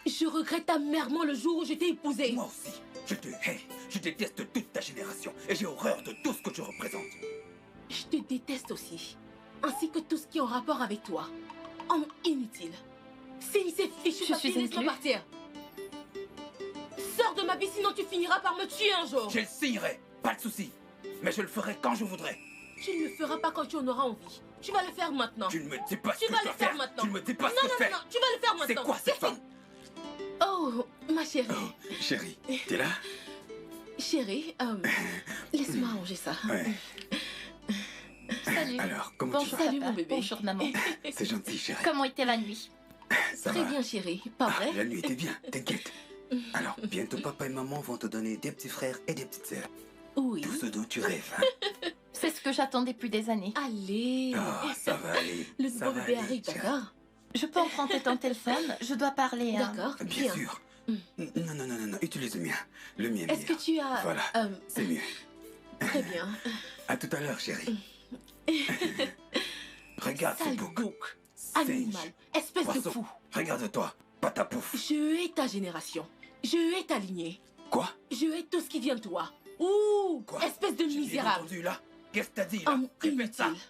Je regrette amèrement le jour où je t'ai épousée. Moi aussi, je te hais. Je déteste toute ta génération et j'ai horreur de tout ce que tu représentes. Je te déteste aussi, ainsi que tout ce qui est en rapport avec toi. Homme inutile. Signe ces fichus papiers, laisse-moi partir. Sors de ma vie, sinon tu finiras par me tuer un jour. Je le signerai, pas de souci. Mais je le ferai quand je voudrais. Tu ne le feras pas quand tu en auras envie. Tu vas le faire maintenant. Tu ne me dis pas ce Tu que vas je le dois faire faire. maintenant. Tu ne me dis pas ce Non, que je fais. non, tu vas le faire maintenant. C'est quoi cette femme? Oh, ma chérie. Oh, chérie, t'es là? Chérie, laisse-moi arranger ça. Ouais. Salut. Alors, comment Bonjour, tu vas? Salut, papa. mon bébé. Bonjour, maman. C'est gentil, chérie. Comment était la nuit? Ça Très va. bien, chérie. Pas vrai? La nuit était bien, t'inquiète. Alors, bientôt papa et maman vont te donner des petits frères et des petites sœurs. Oui. Tout ce dont tu rêves, hein? C'est ce que j'attends depuis des années. Allez. Oh, ça va aller. Le Ça nouveau va bébé aller, arrive, chérie. d'accord? Je peux emprunter ton téléphone? Je dois parler. D'accord, Bien sûr. Non, non, non, non, non, utilise le mien. Le mien est Est-ce que meilleur. tu as... Voilà, c'est mieux. Très bien. À tout à l'heure, chérie. Regarde ce Sale bouc. bouc. Singe. Animal. Espèce de Poisson. fou. Regarde-toi, patapouf. Je hais ta génération. Je hais ta lignée. Quoi? Je hais tout ce qui vient de toi. Ouh, Quoi? espèce de J'ai bien misérable. entendu là. Qu'est-ce que t'as dit là? Homme Répète ça. inutile.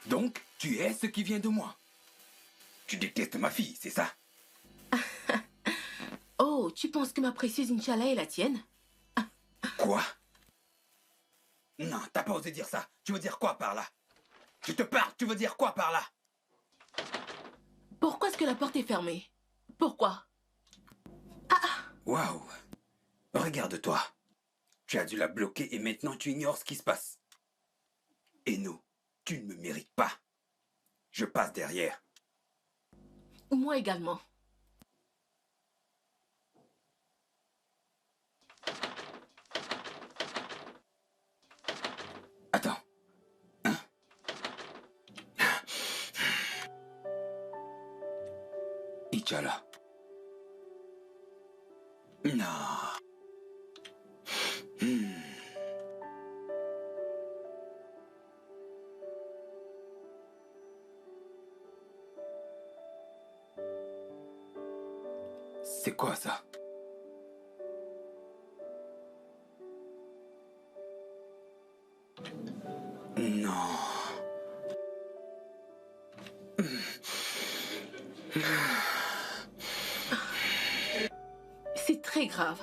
Donc, tu es ce qui vient de moi. Tu détestes ma fille, c'est ça? Oh, tu penses que ma précieuse Inch'Allah est la tienne? Quoi? Non, t'as pas osé dire ça. Tu veux dire quoi par là? Je te parle, tu veux dire quoi par là? Pourquoi est-ce que la porte est fermée? Pourquoi? Waouh! Regarde-toi. Tu as dû la bloquer et maintenant tu ignores ce qui se passe. Et nous, tu ne me mérites pas. Je passe derrière. Moi également. Attends. Hein? Inch'Allah. Non. C'est quoi ça? Non. C'est très grave.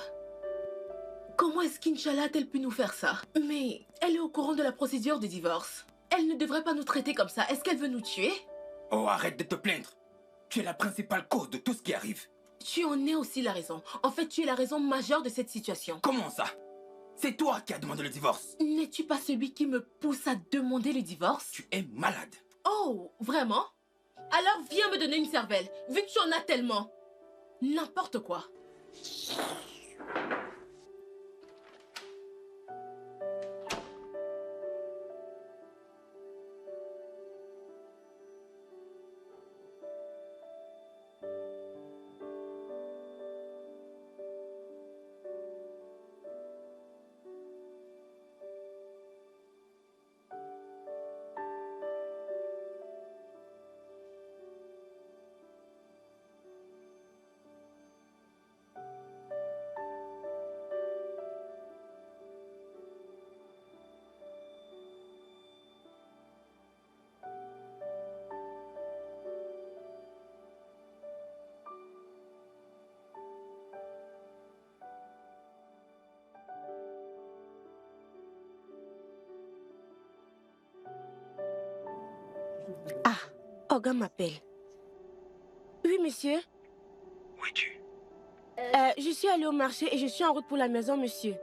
Comment est-ce qu'Inch'Allah a-t-elle pu nous faire ça? Mais elle est au courant de la procédure de divorce. Elle ne devrait pas nous traiter comme ça. Est-ce qu'elle veut nous tuer? Oh, arrête de te plaindre. Tu es la principale cause de tout ce qui arrive. Tu en es aussi la raison. En fait, tu es la raison majeure de cette situation. Comment ça? C'est toi qui as demandé le divorce. N'es-tu pas celui qui me pousse à demander le divorce? Tu es malade. Oh, vraiment? Alors viens me donner une cervelle, vu que tu en as tellement. N'importe quoi. Ah, Oga m'appelle. Oui, monsieur. Où es-tu? Je suis allée au marché et je suis en route pour la maison, monsieur.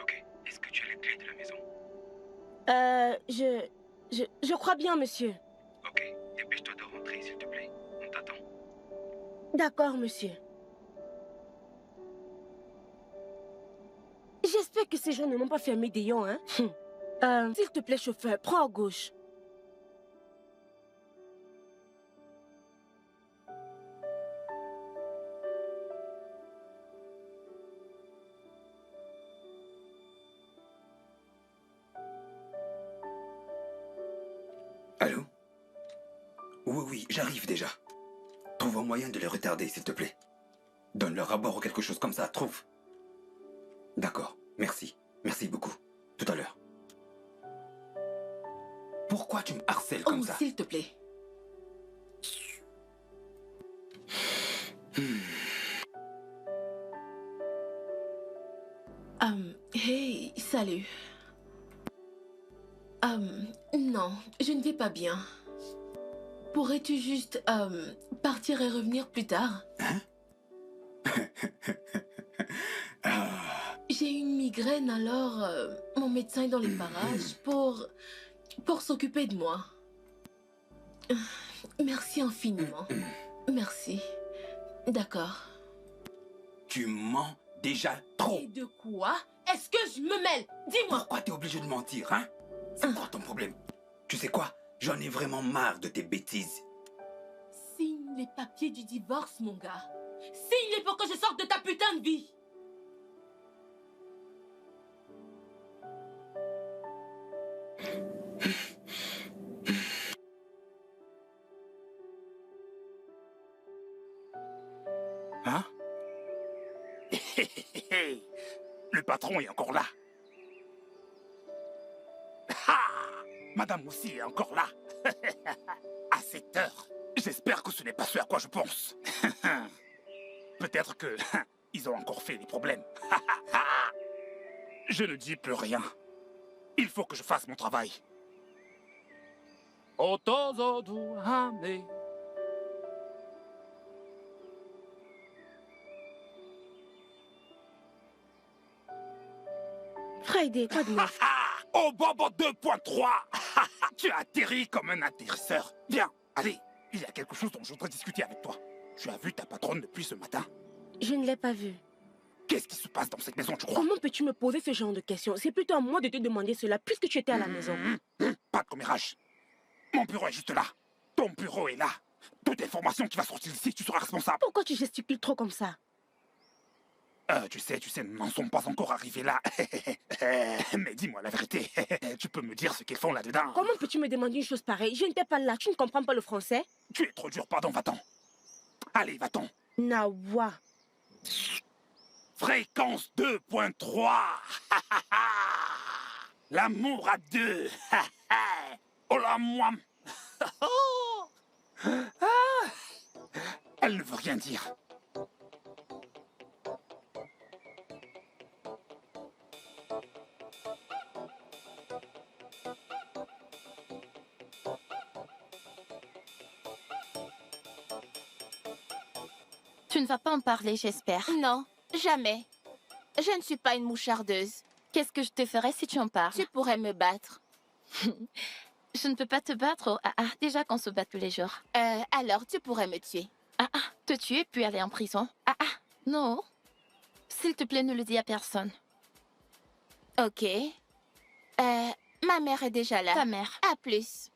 Ok. Est-ce que tu as les clés de la maison? Je crois bien, monsieur. Ok. Dépêche-toi de rentrer, s'il te plaît. On t'attend. D'accord, monsieur. J'espère que ces gens ne m'ont pas fermé des yeux, hein. S'il te plaît, chauffeur, prends à gauche. Allô? Oui, j'arrive déjà. Trouve un moyen de les retarder, s'il te plaît. Donne-leur à boire ou quelque chose comme ça, trouve. D'accord, merci. Merci beaucoup. Tout à l'heure. Pourquoi tu me harcèles comme Oh, ça? s'il te plaît. Hey, salut. Non, je ne vais pas bien. Pourrais-tu juste, partir et revenir plus tard? Hein? J'ai une migraine, alors mon médecin est dans les parages pour s'occuper de moi. Merci infiniment. Merci. D'accord. Tu mens déjà trop. Et de quoi est-ce que je me mêle? Dis-moi. Pourquoi t'es obligé de mentir, hein? C'est quoi ton problème? Tu sais quoi? J'en ai vraiment marre de tes bêtises. Signe les papiers du divorce, mon gars. Signe-les pour que je sorte de ta putain de vie. Hein? Le patron est encore là. madame aussi est encore là. À cette heure. J'espère que ce n'est pas ce à quoi je pense. Peut-être que ils ont encore fait des problèmes. Je ne dis plus rien. Il faut que je fasse mon travail. Otozoduhame. Friday, quoi de neuf? Oh, Bobo 2.3. Tu as atterri comme un atterrisseur. Viens, allez, il y a quelque chose dont je voudrais discuter avec toi. Tu as vu ta patronne depuis ce matin? Je ne l'ai pas vu. Qu'est-ce qui se passe dans cette maison, tu crois? Comment peux-tu me poser ce genre de questions? C'est plutôt à moi de te demander cela puisque tu étais à la maison. Pas de commérage. Mon bureau est juste là. Ton bureau est là. Toute information qui va sortir d'ici, tu seras responsable. Pourquoi tu gesticules trop comme ça? Tu sais, nous n'en sommes pas encore arrivés là. Mais dis-moi la vérité. Tu peux me dire ce qu'ils font là-dedans? Comment peux-tu me demander une chose pareille? Je n'étais pas là. Tu ne comprends pas le français? Tu es trop dur, pardon, va-t'en. Allez, va-t'en. Nawa. Fréquence 2.3. L'amour à deux. Oh la moi. Elle ne veut rien dire. Tu ne vas pas en parler, j'espère. Non, jamais. Je ne suis pas une mouchardeuse. Qu'est-ce que je te ferais si tu en parles? Tu pourrais me battre. Je ne peux pas te battre. Déjà qu'on se bat tous les jours. Alors tu pourrais me tuer. Te tuer puis aller en prison. Non. S'il te plaît, ne le dis à personne. Ok. Ma mère est déjà là. Ta mère. À plus.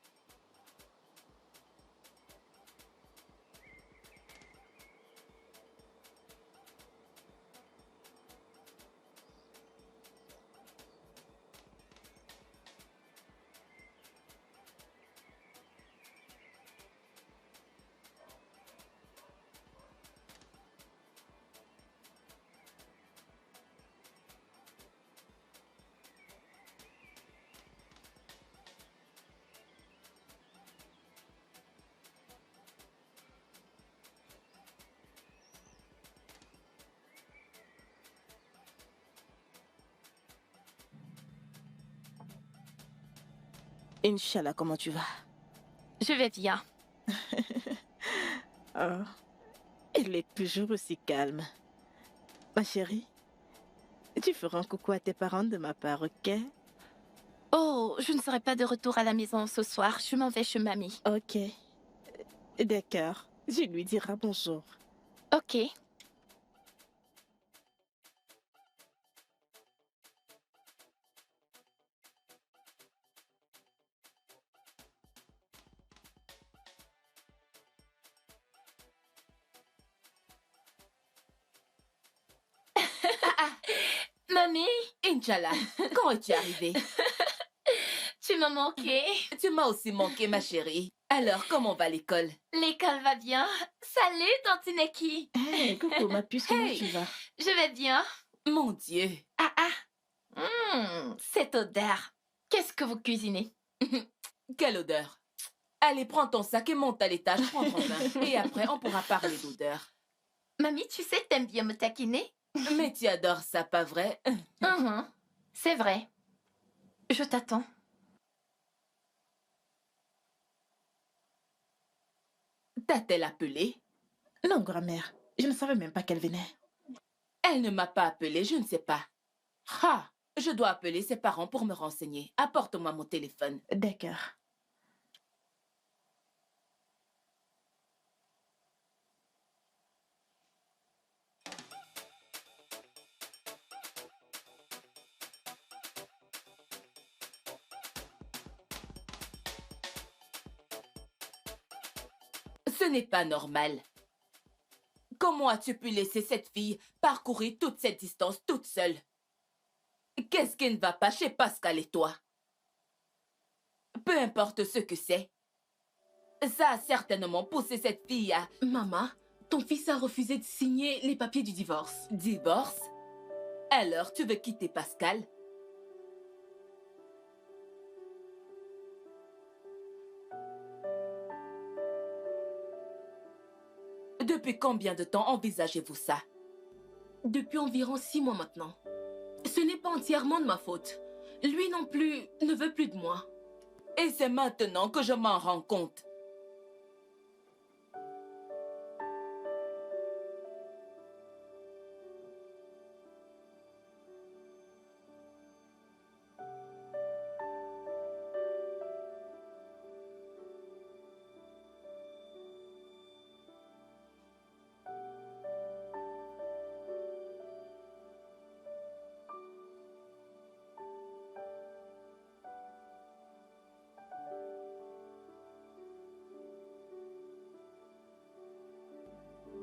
Inch'Allah, comment tu vas? Je vais bien. Oh, elle est toujours aussi calme. Ma chérie, tu feras un coucou à tes parents de ma part, ok? Oh, je ne serai pas de retour à la maison ce soir. Je m'en vais chez mamie. Ok. D'accord. Je lui dirai bonjour. Ok. Mamie, Inch'Allah, quand es-tu arrivée? tu m'as manqué. Tu m'as aussi manqué, ma chérie. Alors, comment va l'école? L'école va bien. Salut, Tante Neki. Hey, coucou, ma puce, comment Hey. tu vas? Je vais bien. Mon Dieu. Cette odeur. Qu'est-ce que vous cuisinez? Quelle odeur. Allez, prends ton sac et monte à l'étage, prends ton bain. Et après, on pourra parler d'odeur. Mamie, tu sais, t'aimes bien me taquiner? Mais tu adores ça, pas vrai? C'est vrai. Je t'attends. T'a-t-elle appelé? Non, grand-mère. Je ne savais même pas qu'elle venait. Elle ne m'a pas appelé, je ne sais pas. Ah, je dois appeler ses parents pour me renseigner. Apporte-moi mon téléphone. D'accord. Ce n'est pas normal. Comment as-tu pu laisser cette fille parcourir toute cette distance toute seule? Qu'est-ce qui ne va pas chez Pascal et toi? Peu importe ce que c'est. Ça a certainement poussé cette fille à... Maman, ton fils a refusé de signer les papiers du divorce. Divorce? Alors tu veux quitter Pascal? Depuis combien de temps envisagez-vous ça? Depuis environ 6 mois maintenant. Ce n'est pas entièrement de ma faute. Lui non plus ne veut plus de moi. Et c'est maintenant que je m'en rends compte.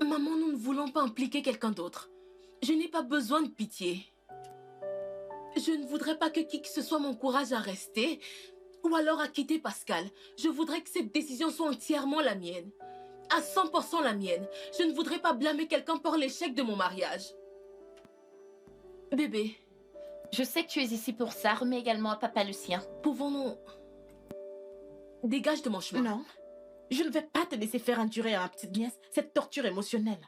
Maman, nous ne voulons pas impliquer quelqu'un d'autre. Je n'ai pas besoin de pitié. Je ne voudrais pas que qui que ce soit m'encourage à rester ou alors à quitter Pascal. Je voudrais que cette décision soit entièrement la mienne. À 100% la mienne. Je ne voudrais pas blâmer quelqu'un pour l'échec de mon mariage. Bébé, Je sais que tu es ici pour ça, remets également à papa le sien. pouvons-nous... Dégage de mon chemin. Non, je ne vais pas te laisser faire endurer à ma petite nièce cette torture émotionnelle.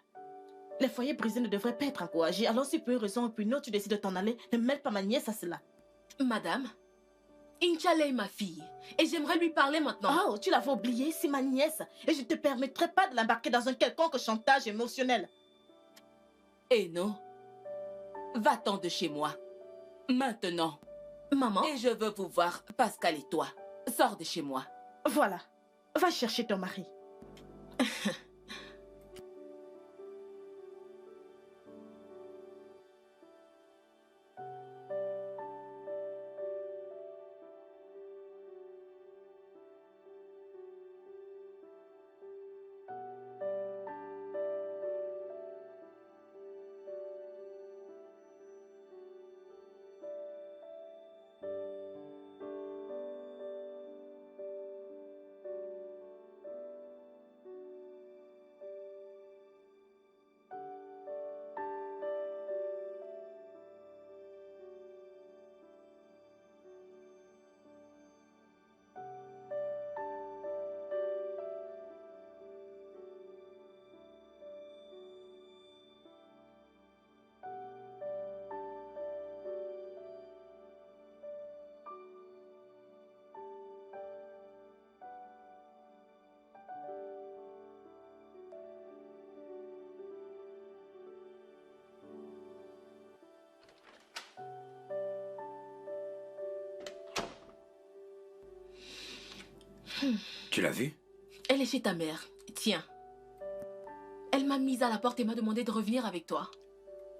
Les foyers brisés ne devraient pas être encouragés, alors si pour une raison ou pour une autre tu décides de t'en aller, ne mêle pas ma nièce à cela. Madame, Inch'Allah est ma fille. Et j'aimerais lui parler maintenant. Oh, tu l'avais oublié, c'est ma nièce. Et je ne te permettrai pas de l'embarquer dans un quelconque chantage émotionnel. Et non, va-t'en de chez moi. Maintenant. Maman, Et je veux vous voir, Pascal et toi. Sors de chez moi. Voilà, va chercher ton mari. Tu l'as vue? elle est chez ta mère. Tiens. Elle m'a mise à la porte et m'a demandé de revenir avec toi.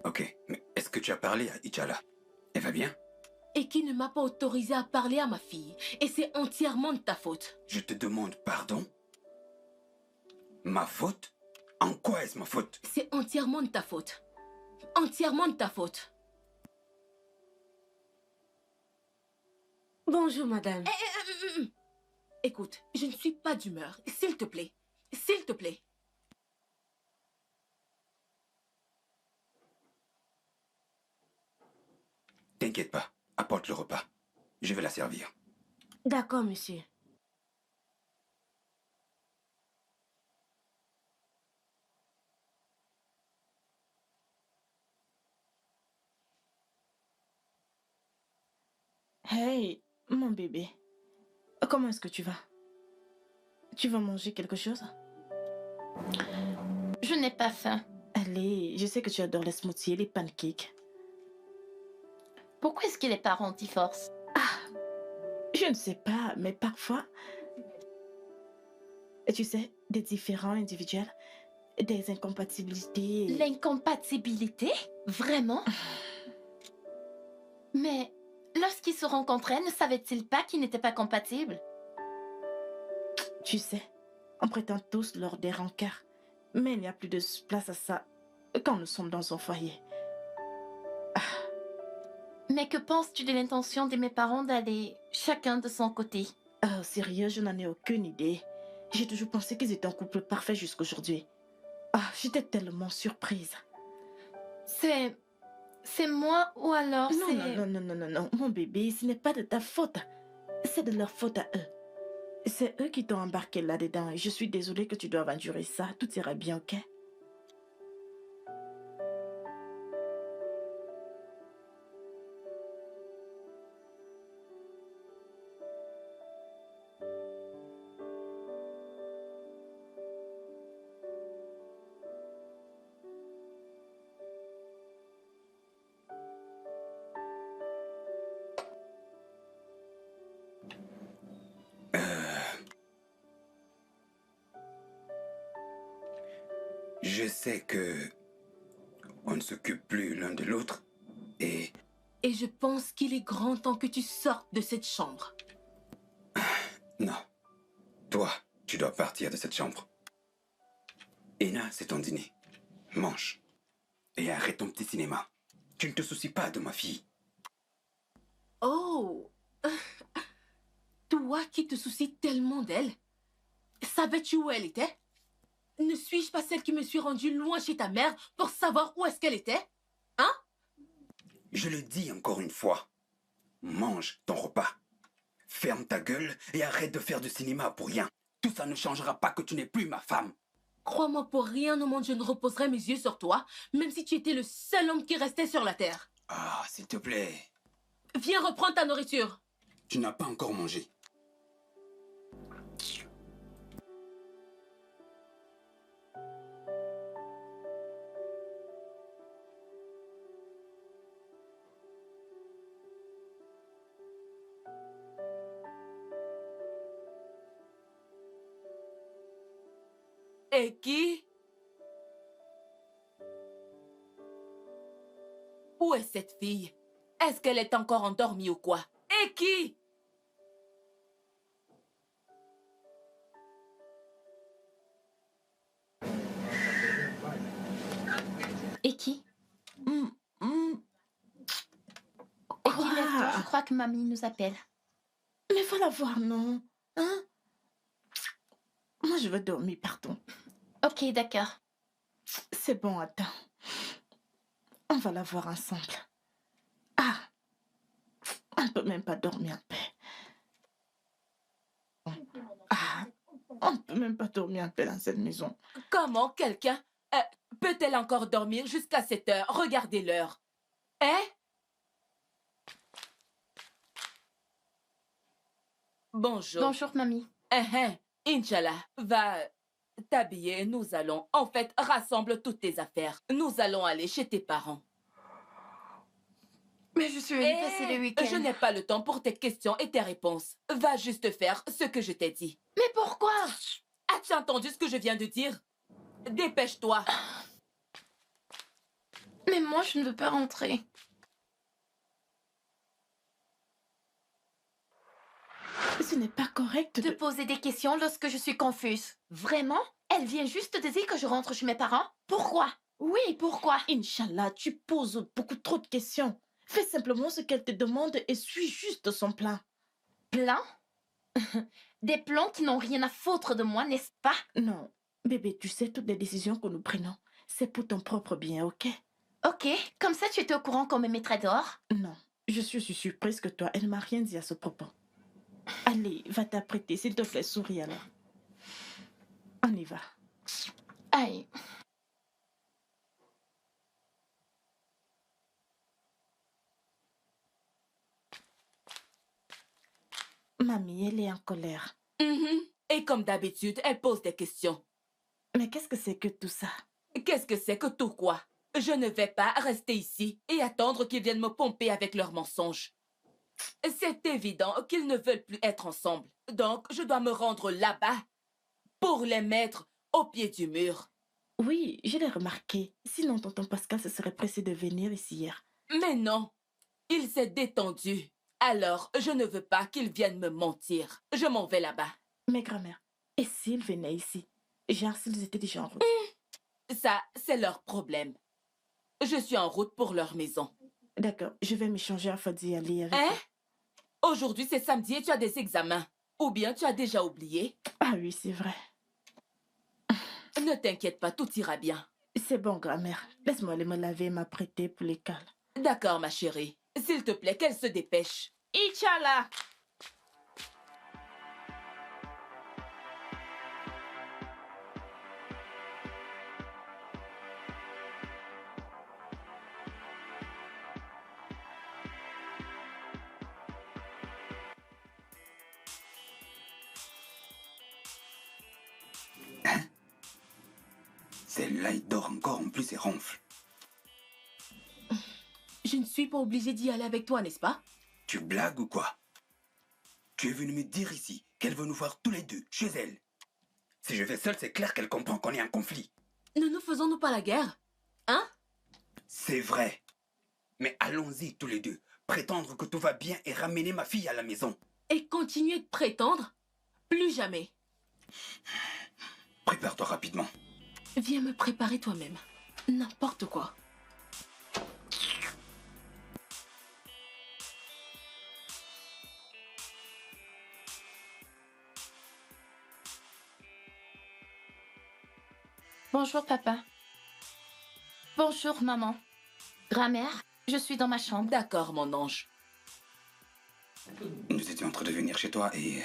Ok, mais est-ce que tu as parlé à Inch'Allah? Elle va bien? Et qui ne m'a pas autorisé à parler à ma fille. Et c'est entièrement de ta faute. Je te demande pardon? Ma faute? En quoi est-ce ma faute? C'est entièrement de ta faute. Entièrement de ta faute. Bonjour, madame. Écoute, je ne suis pas d'humeur. S'il te plaît. S'il te plaît. T'inquiète pas, apporte le repas. Je vais la servir. D'accord, monsieur. Hey, mon bébé. Comment est-ce que tu vas? Tu vas manger quelque chose? Je n'ai pas faim. Allez, je sais que tu adores les smoothies et les pancakes. Pourquoi est-ce que les parents divorcent? Je ne sais pas, mais parfois... Et tu sais, des différends individuels, des incompatibilités... L'incompatibilité? Vraiment? Mais lorsqu'ils se rencontraient, ne savaient-ils pas qu'ils n'étaient pas compatibles? Tu sais, on prétend tous lors des rancœurs, mais il n'y a plus de place à ça quand nous sommes dans un foyer. Mais que penses-tu de l'intention de mes parents d'aller chacun de son côté? Oh, sérieux, je n'en ai aucune idée. J'ai toujours pensé qu'ils étaient un couple parfait jusqu'aujourd'hui. Ah, j'étais tellement surprise. C'est moi ou alors Non, c'est... non, non, non, non, non, non, mon bébé, ce n'est pas de ta faute. C'est de leur faute à eux. C'est eux qui t'ont embarqué là-dedans et je suis désolée que tu doives endurer ça. Tout ira bien, ok? Je sais que on ne s'occupe plus l'un de l'autre et Et je pense qu'il est grand temps que tu sortes de cette chambre. non. Toi, tu dois partir de cette chambre. Ena, c'est ton dîner. Mange. Et arrête ton petit cinéma. Tu ne te soucies pas de ma fille. Oh! Toi qui te soucies tellement d'elle, savais-tu où elle était? Ne suis-je pas celle qui me suis rendue loin chez ta mère pour savoir où est-ce qu'elle était? Hein? Je le dis encore une fois. Mange ton repas. Ferme ta gueule et arrête de faire du cinéma pour rien. Tout ça ne changera pas que tu n'es plus ma femme. Crois-moi, pour rien au monde, je ne reposerai mes yeux sur toi, même si tu étais le seul homme qui restait sur la terre. Ah, s'il te plaît. Viens reprendre ta nourriture. Tu n'as pas encore mangé. Et qui? Où est cette fille? Est-ce qu'elle est encore endormie ou quoi? Et qui? Et qui? Ok, Quoi? lève-toi, je crois que mamie nous appelle. Mais va la voir, non? Hein? Moi, je veux dormir, pardon. Ok, d'accord. C'est bon, attends. On va la voir ensemble. Ah! On ne peut même pas dormir en paix. Ah! On ne peut même pas dormir en paix dans cette maison. Comment quelqu'un peut-elle encore dormir jusqu'à cette heure? Regardez l'heure. Hein? Bonjour. Bonjour, mamie. Inch'Allah, va t'habiller. Nous allons... En fait, rassemble toutes tes affaires. Nous allons aller chez tes parents. Mais je suis venue passer le week-end. Je n'ai pas le temps pour tes questions et tes réponses. Va juste faire ce que je t'ai dit. Mais pourquoi? As-tu entendu ce que je viens de dire? Dépêche-toi. Mais moi, je ne veux pas rentrer. Ce n'est pas correct De poser des questions lorsque je suis confuse. Vraiment? Elle vient juste de dire que je rentre chez mes parents? Pourquoi? Oui, pourquoi? Inch'Allah, tu poses beaucoup trop de questions. Fais simplement ce qu'elle te demande et suis juste son plan. Plans? Des plans qui n'ont rien à foutre de moi, n'est-ce pas? Non, bébé, tu sais, toutes les décisions que nous prenons, c'est pour ton propre bien, ok? Ok, comme ça tu étais au courant qu'on me mettrait dehors? Non, je suis aussi surprise que toi. Elle m'a rien dit à ce propos. Allez, va t'apprêter, s'il te plaît, souris alors. On y va. Aïe. Mamie, elle est en colère. Et comme d'habitude, elle pose des questions. Mais qu'est-ce que c'est que tout ça? Qu'est-ce que c'est que tout quoi? Je ne vais pas rester ici et attendre qu'ils viennent me pomper avec leurs mensonges. C'est évident qu'ils ne veulent plus être ensemble. Donc, je dois me rendre là-bas pour les mettre au pied du mur. Oui, je l'ai remarqué. Sinon, tonton Pascal se serait pressé de venir ici hier. Mais non, il s'est détendu. Alors, je ne veux pas qu'ils viennent me mentir. Je m'en vais là-bas. Mais grand-mère, et s'ils venaient ici? Genre s'ils étaient déjà en route. Ça, c'est leur problème. Je suis en route pour leur maison. D'accord, je vais m'échanger afin d'y aller avec Hein? toi. Aujourd'hui, c'est samedi et tu as des examens. Ou bien tu as déjà oublié. Ah oui, c'est vrai. Ne t'inquiète pas, tout ira bien. C'est bon, grand-mère. Laisse-moi aller me laver et m'apprêter pour l'école. D'accord, ma chérie. S'il te plaît, qu'elle se dépêche. Inch'Allah! Celle-là, il dort encore, en plus, et ronfle. Je ne suis pas obligée d'y aller avec toi, n'est-ce pas? Tu blagues ou quoi? Tu es venu me dire ici qu'elle veut nous voir tous les deux, chez elle. Si je vais seul, c'est clair qu'elle comprend qu'on est en conflit. Ne nous faisons-nous pas la guerre? Hein? C'est vrai. Mais allons-y tous les deux. Prétendre que tout va bien et ramener ma fille à la maison. Et continuer de prétendre? Plus jamais. Prépare-toi rapidement. Viens me préparer toi-même. N'importe quoi. Bonjour, papa. Bonjour, maman. Grand-mère, je suis dans ma chambre. D'accord, mon ange. Nous étions en train de venir chez toi et...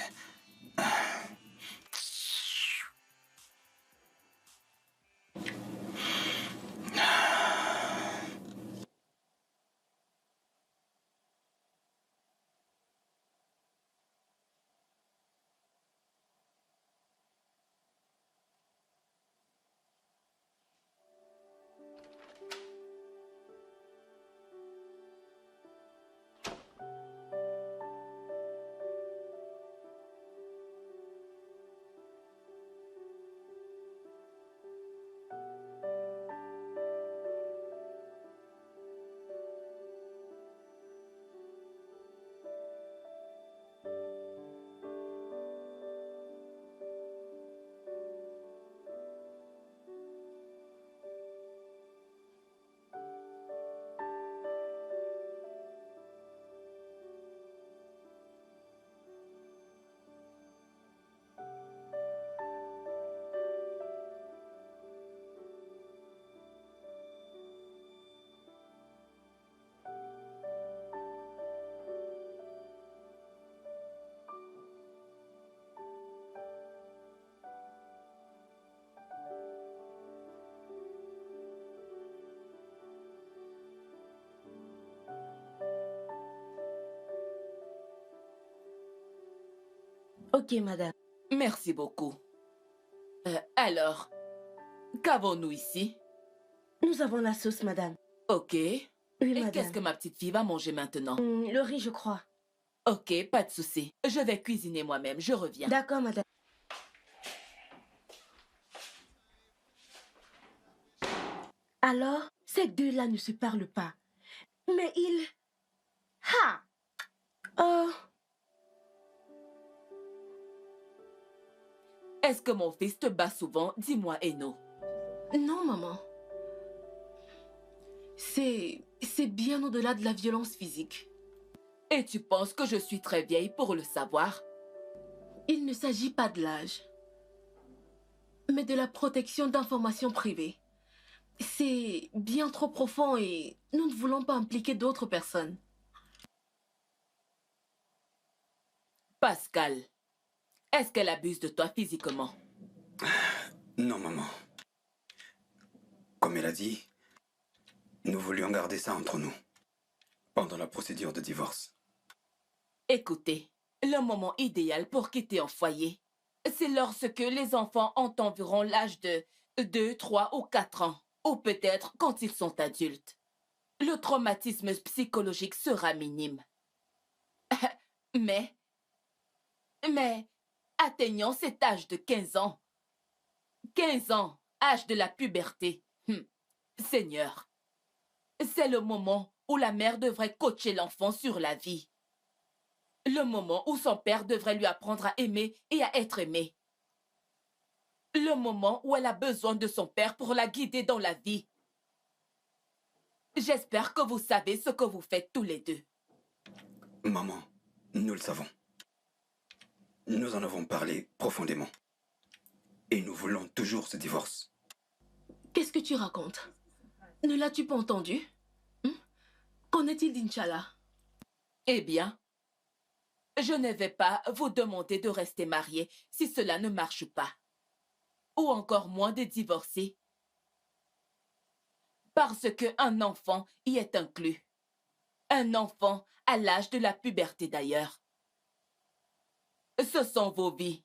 Ok, madame. Merci beaucoup. Alors, qu'avons-nous ici? Nous avons la sauce, madame. Ok. Oui, Et madame. qu'est-ce que ma petite fille va manger maintenant? Le riz, je crois. Ok, pas de souci. Je vais cuisiner moi-même, je reviens. D'accord, madame. Alors, ces deux-là ne se parlent pas. Mais ils... Ha! Oh, Est-ce que mon fils te bat souvent? Dis-moi, Eno. Non, maman. C'est bien au-delà de la violence physique. Et tu penses que je suis très vieille pour le savoir? Il ne s'agit pas de l'âge, mais de la protection d'informations privées. C'est bien trop profond et nous ne voulons pas impliquer d'autres personnes. Pascal, est-ce qu'elle abuse de toi physiquement? Non, maman. Comme elle a dit, nous voulions garder ça entre nous. Pendant la procédure de divorce. Écoutez, le moment idéal pour quitter un foyer, c'est lorsque les enfants ont environ l'âge de 2, 3 ou 4 ans, ou peut-être quand ils sont adultes. Le traumatisme psychologique sera minime. Mais, atteignant cet âge de 15 ans, 15 ans, âge de la puberté, Seigneur, c'est le moment où la mère devrait coacher l'enfant sur la vie. Le moment où son père devrait lui apprendre à aimer et à être aimé. Le moment où elle a besoin de son père pour la guider dans la vie. J'espère que vous savez ce que vous faites tous les deux. Maman, nous le savons. Nous en avons parlé profondément. Et nous voulons toujours ce divorce. Qu'est-ce que tu racontes? Ne l'as-tu pas entendu? Qu'en est-il d'Inch'Allah? Eh bien, je ne vais pas vous demander de rester mariés si cela ne marche pas. Ou encore moins de divorcer. Parce qu'un enfant y est inclus. Un enfant à l'âge de la puberté d'ailleurs. Ce sont vos vies.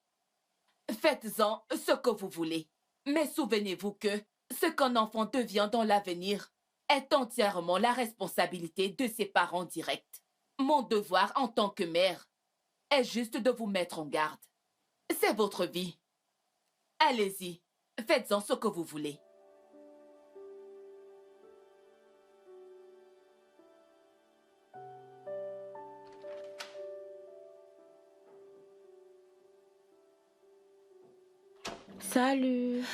Faites-en ce que vous voulez. Mais souvenez-vous que ce qu'un enfant devient dans l'avenir est entièrement la responsabilité de ses parents directs. Mon devoir en tant que mère est juste de vous mettre en garde. C'est votre vie. Allez-y, faites-en ce que vous voulez. Salut.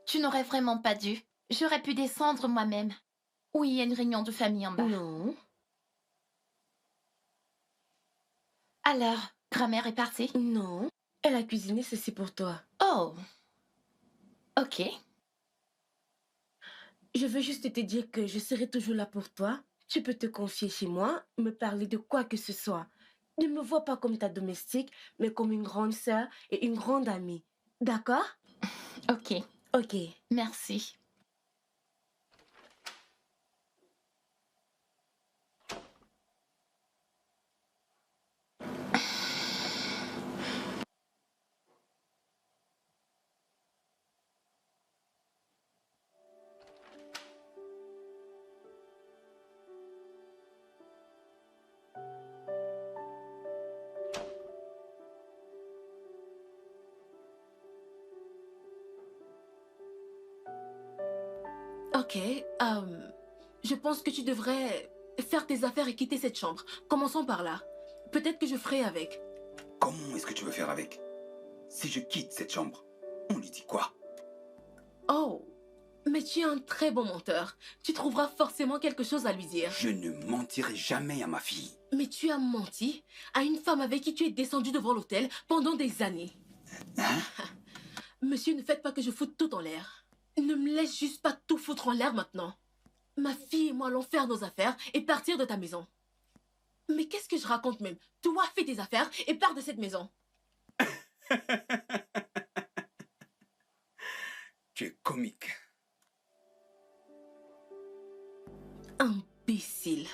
Tu n'aurais vraiment pas dû. J'aurais pu descendre moi-même. Oui, il y a une réunion de famille en bas. Non. Alors, grand-mère est partie? Non. Elle a cuisiné ceci pour toi. Oh. Ok. Je veux juste te dire que je serai toujours là pour toi. Tu peux te confier chez moi, me parler de quoi que ce soit. Ne me vois pas comme ta domestique, mais comme une grande sœur et une grande amie. D'accord? Ok. Ok. Merci. Ok, je pense que tu devrais faire tes affaires et quitter cette chambre. Commençons par là. Peut-être que je ferai avec. Comment est-ce que tu veux faire avec? Si je quitte cette chambre, on lui dit quoi? Oh, mais tu es un très bon menteur. Tu trouveras forcément quelque chose à lui dire. Je ne mentirai jamais à ma fille. Mais tu as menti à une femme avec qui tu es descendu devant l'hôtel pendant des années. Hein? Monsieur, ne faites pas que je foute tout en l'air. Ne me laisse juste pas tout foutre en l'air maintenant. Ma fille et moi allons faire nos affaires et partir de ta maison. Mais qu'est-ce que je raconte même? Toi, fais tes affaires et pars de cette maison. Tu es comique. Imbécile.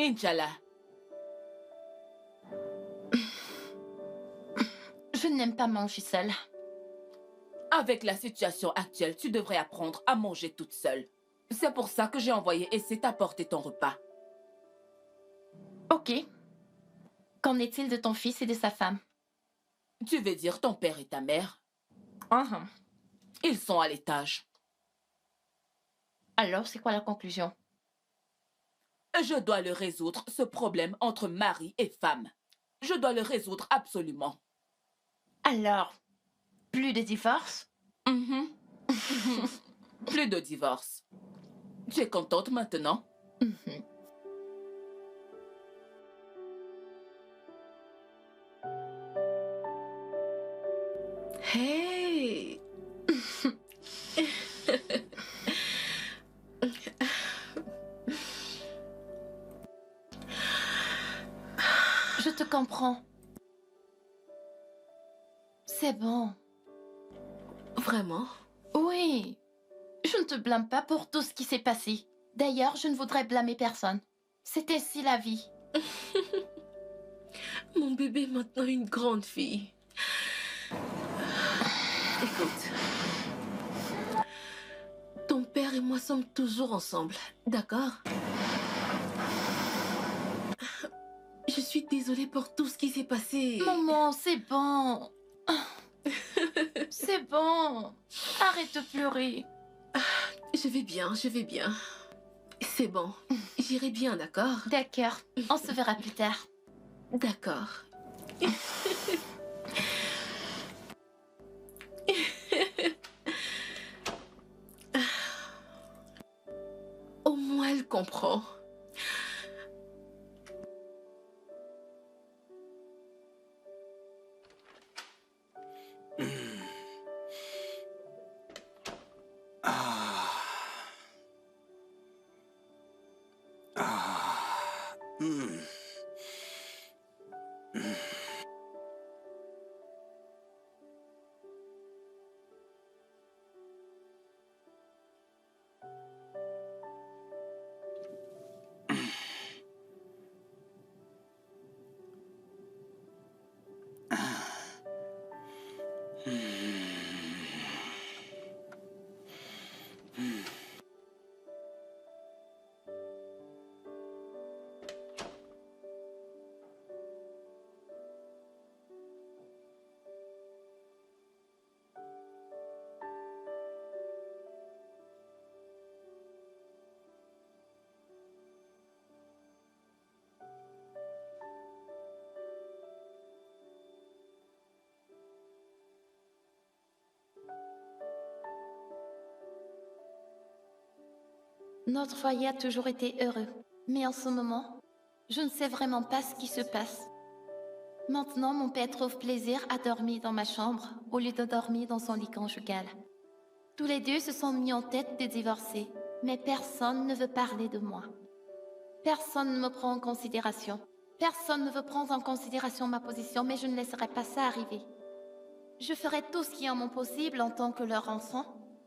Inch'Allah. Je n'aime pas manger seule. Avec la situation actuelle, tu devrais apprendre à manger toute seule. C'est pour ça que j'ai envoyé Essay t'apporter ton repas. Ok. Qu'en est-il de ton fils et de sa femme? Tu veux dire ton père et ta mère? Ils sont à l'étage. Alors, c'est quoi la conclusion? Je dois le résoudre, ce problème entre mari et femme. Je dois le résoudre absolument. Alors, plus de divorce? Mhm. Plus de divorce. Tu es contente maintenant? Mhm. Hey! Je te comprends. C'est bon. Vraiment? Oui. Je ne te blâme pas pour tout ce qui s'est passé. D'ailleurs, je ne voudrais blâmer personne. C'est ainsi la vie. Mon bébé est maintenant une grande fille. Écoute. Ton père et moi sommes toujours ensemble, d'accord? Je suis désolée pour tout ce qui s'est passé. Maman, c'est bon. C'est bon. Arrête de pleurer. Je vais bien, je vais bien. C'est bon. J'irai bien, d'accord? D'accord. On se verra plus tard. D'accord. Au moins, elle comprend. Ah. Ah. Hmm. Notre foyer a toujours été heureux. Mais en ce moment, je ne sais vraiment pas ce qui se passe. Maintenant, mon père trouve plaisir à dormir dans ma chambre au lieu de dormir dans son lit conjugal. Tous les deux se sont mis en tête de divorcer, mais personne ne veut parler de moi. Personne ne me prend en considération. Personne ne veut prendre en considération ma position, mais je ne laisserai pas ça arriver. Je ferai tout ce qui est en mon possible en tant que leur enfant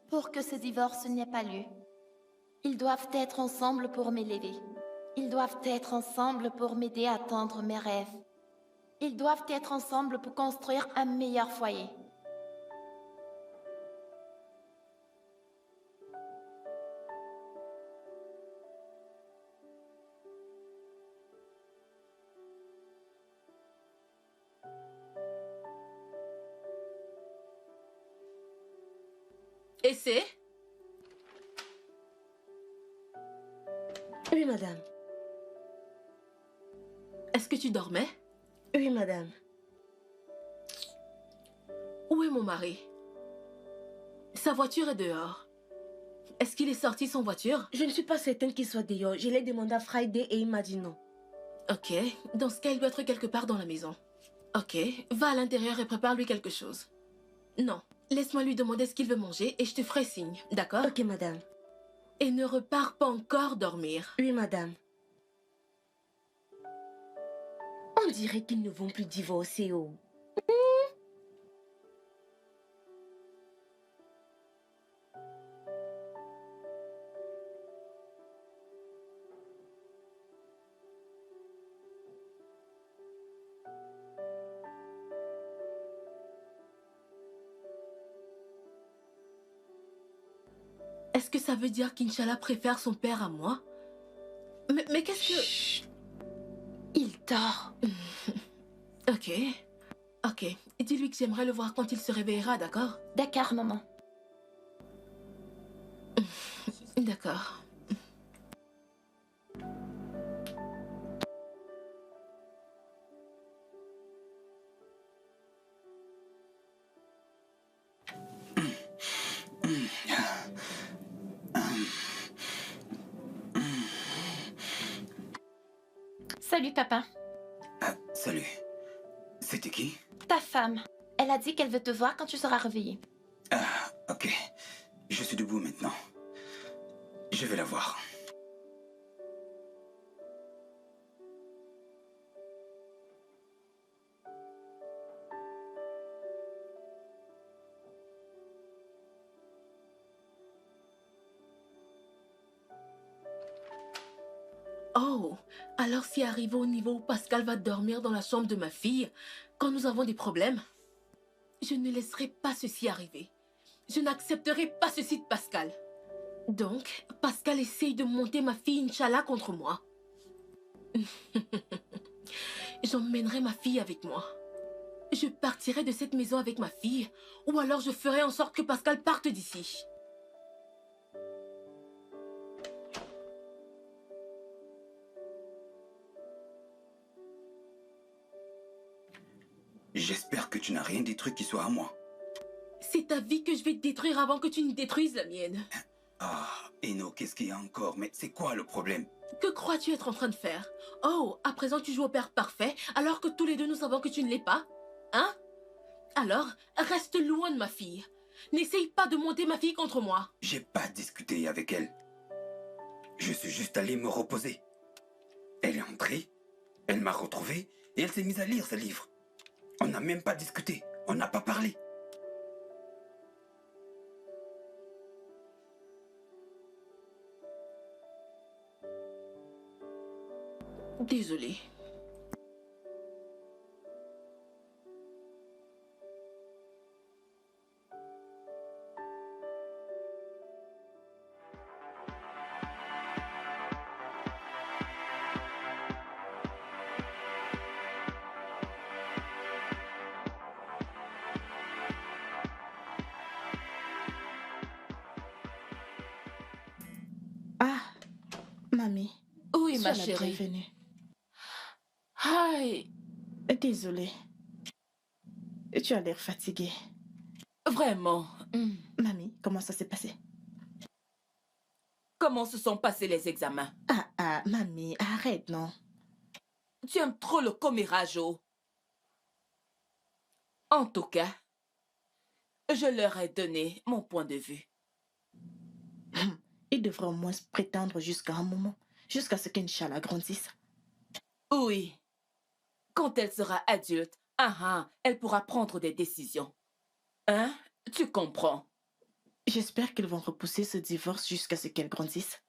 pour que ce divorce n'ait pas lieu. Ils doivent être ensemble pour m'élever. Ils doivent être ensemble pour m'aider à atteindre mes rêves. Ils doivent être ensemble pour construire un meilleur foyer. Et c'est? Oui, madame. Est-ce que tu dormais? Oui, madame. Où est mon mari? Sa voiture est dehors. Est-ce qu'il est sorti sans voiture? Je ne suis pas certaine qu'il soit dehors. Je l'ai demandé à Friday et il m'a dit non. Ok, dans ce cas, il doit être quelque part dans la maison. Ok, va à l'intérieur et prépare-lui quelque chose. Non, laisse-moi lui demander ce qu'il veut manger et je te ferai signe, d'accord? Ok, madame. Et ne repars pas encore dormir. Oui, madame. On dirait qu'ils ne vont plus divorcer, oh. Est-ce que ça veut dire qu'Inch'Allah préfère son père à moi? Mais qu'est-ce que... Chut. Il dort. Ok, ok. Dis-lui que j'aimerais le voir quand il se réveillera, d'accord? D'accord, maman. D'accord. Salut, papa. Ah, salut. C'était qui? Ta femme. Elle a dit qu'elle veut te voir quand tu seras réveillé. Ah, ok. Je suis debout maintenant. Je vais la voir. Oh, alors si arrivé au niveau où Pascal va dormir dans la chambre de ma fille, quand nous avons des problèmes, je ne laisserai pas ceci arriver. Je n'accepterai pas ceci de Pascal. Donc, Pascal essaye de monter ma fille Inch'Allah contre moi. J'emmènerai ma fille avec moi. Je partirai de cette maison avec ma fille, ou alors je ferai en sorte que Pascal parte d'ici. J'espère que tu n'as rien détruit qui soit à moi. C'est ta vie que je vais détruire avant que tu ne détruises la mienne. Ah, Eno, qu'est-ce qu'il y a encore? Mais c'est quoi le problème? Que crois-tu être en train de faire? Oh, à présent tu joues au père parfait, alors que tous les deux nous savons que tu ne l'es pas? Hein? Alors, reste loin de ma fille. N'essaye pas de monter ma fille contre moi. J'ai pas discuté avec elle. Je suis juste allé me reposer. Elle est entrée, elle m'a retrouvé et elle s'est mise à lire ce livre. On n'a même pas discuté, on n'a pas parlé. Désolée. Ah, mamie. Oui, ma sois la chérie. bienvenue. Aïe, Désolée. Tu as l'air fatiguée. vraiment. Mamie, comment ça s'est passé? Comment se sont passés les examens? Mamie, arrête, non? Tu aimes trop le commérage. En tout cas, je leur ai donné mon point de vue. Il devrait au moins prétendre jusqu'à un moment, jusqu'à ce qu'Inch'Allah grandisse. Oui. Quand elle sera adulte, elle pourra prendre des décisions. Hein? Tu comprends? J'espère qu'ils vont repousser ce divorce jusqu'à ce qu'elle grandisse.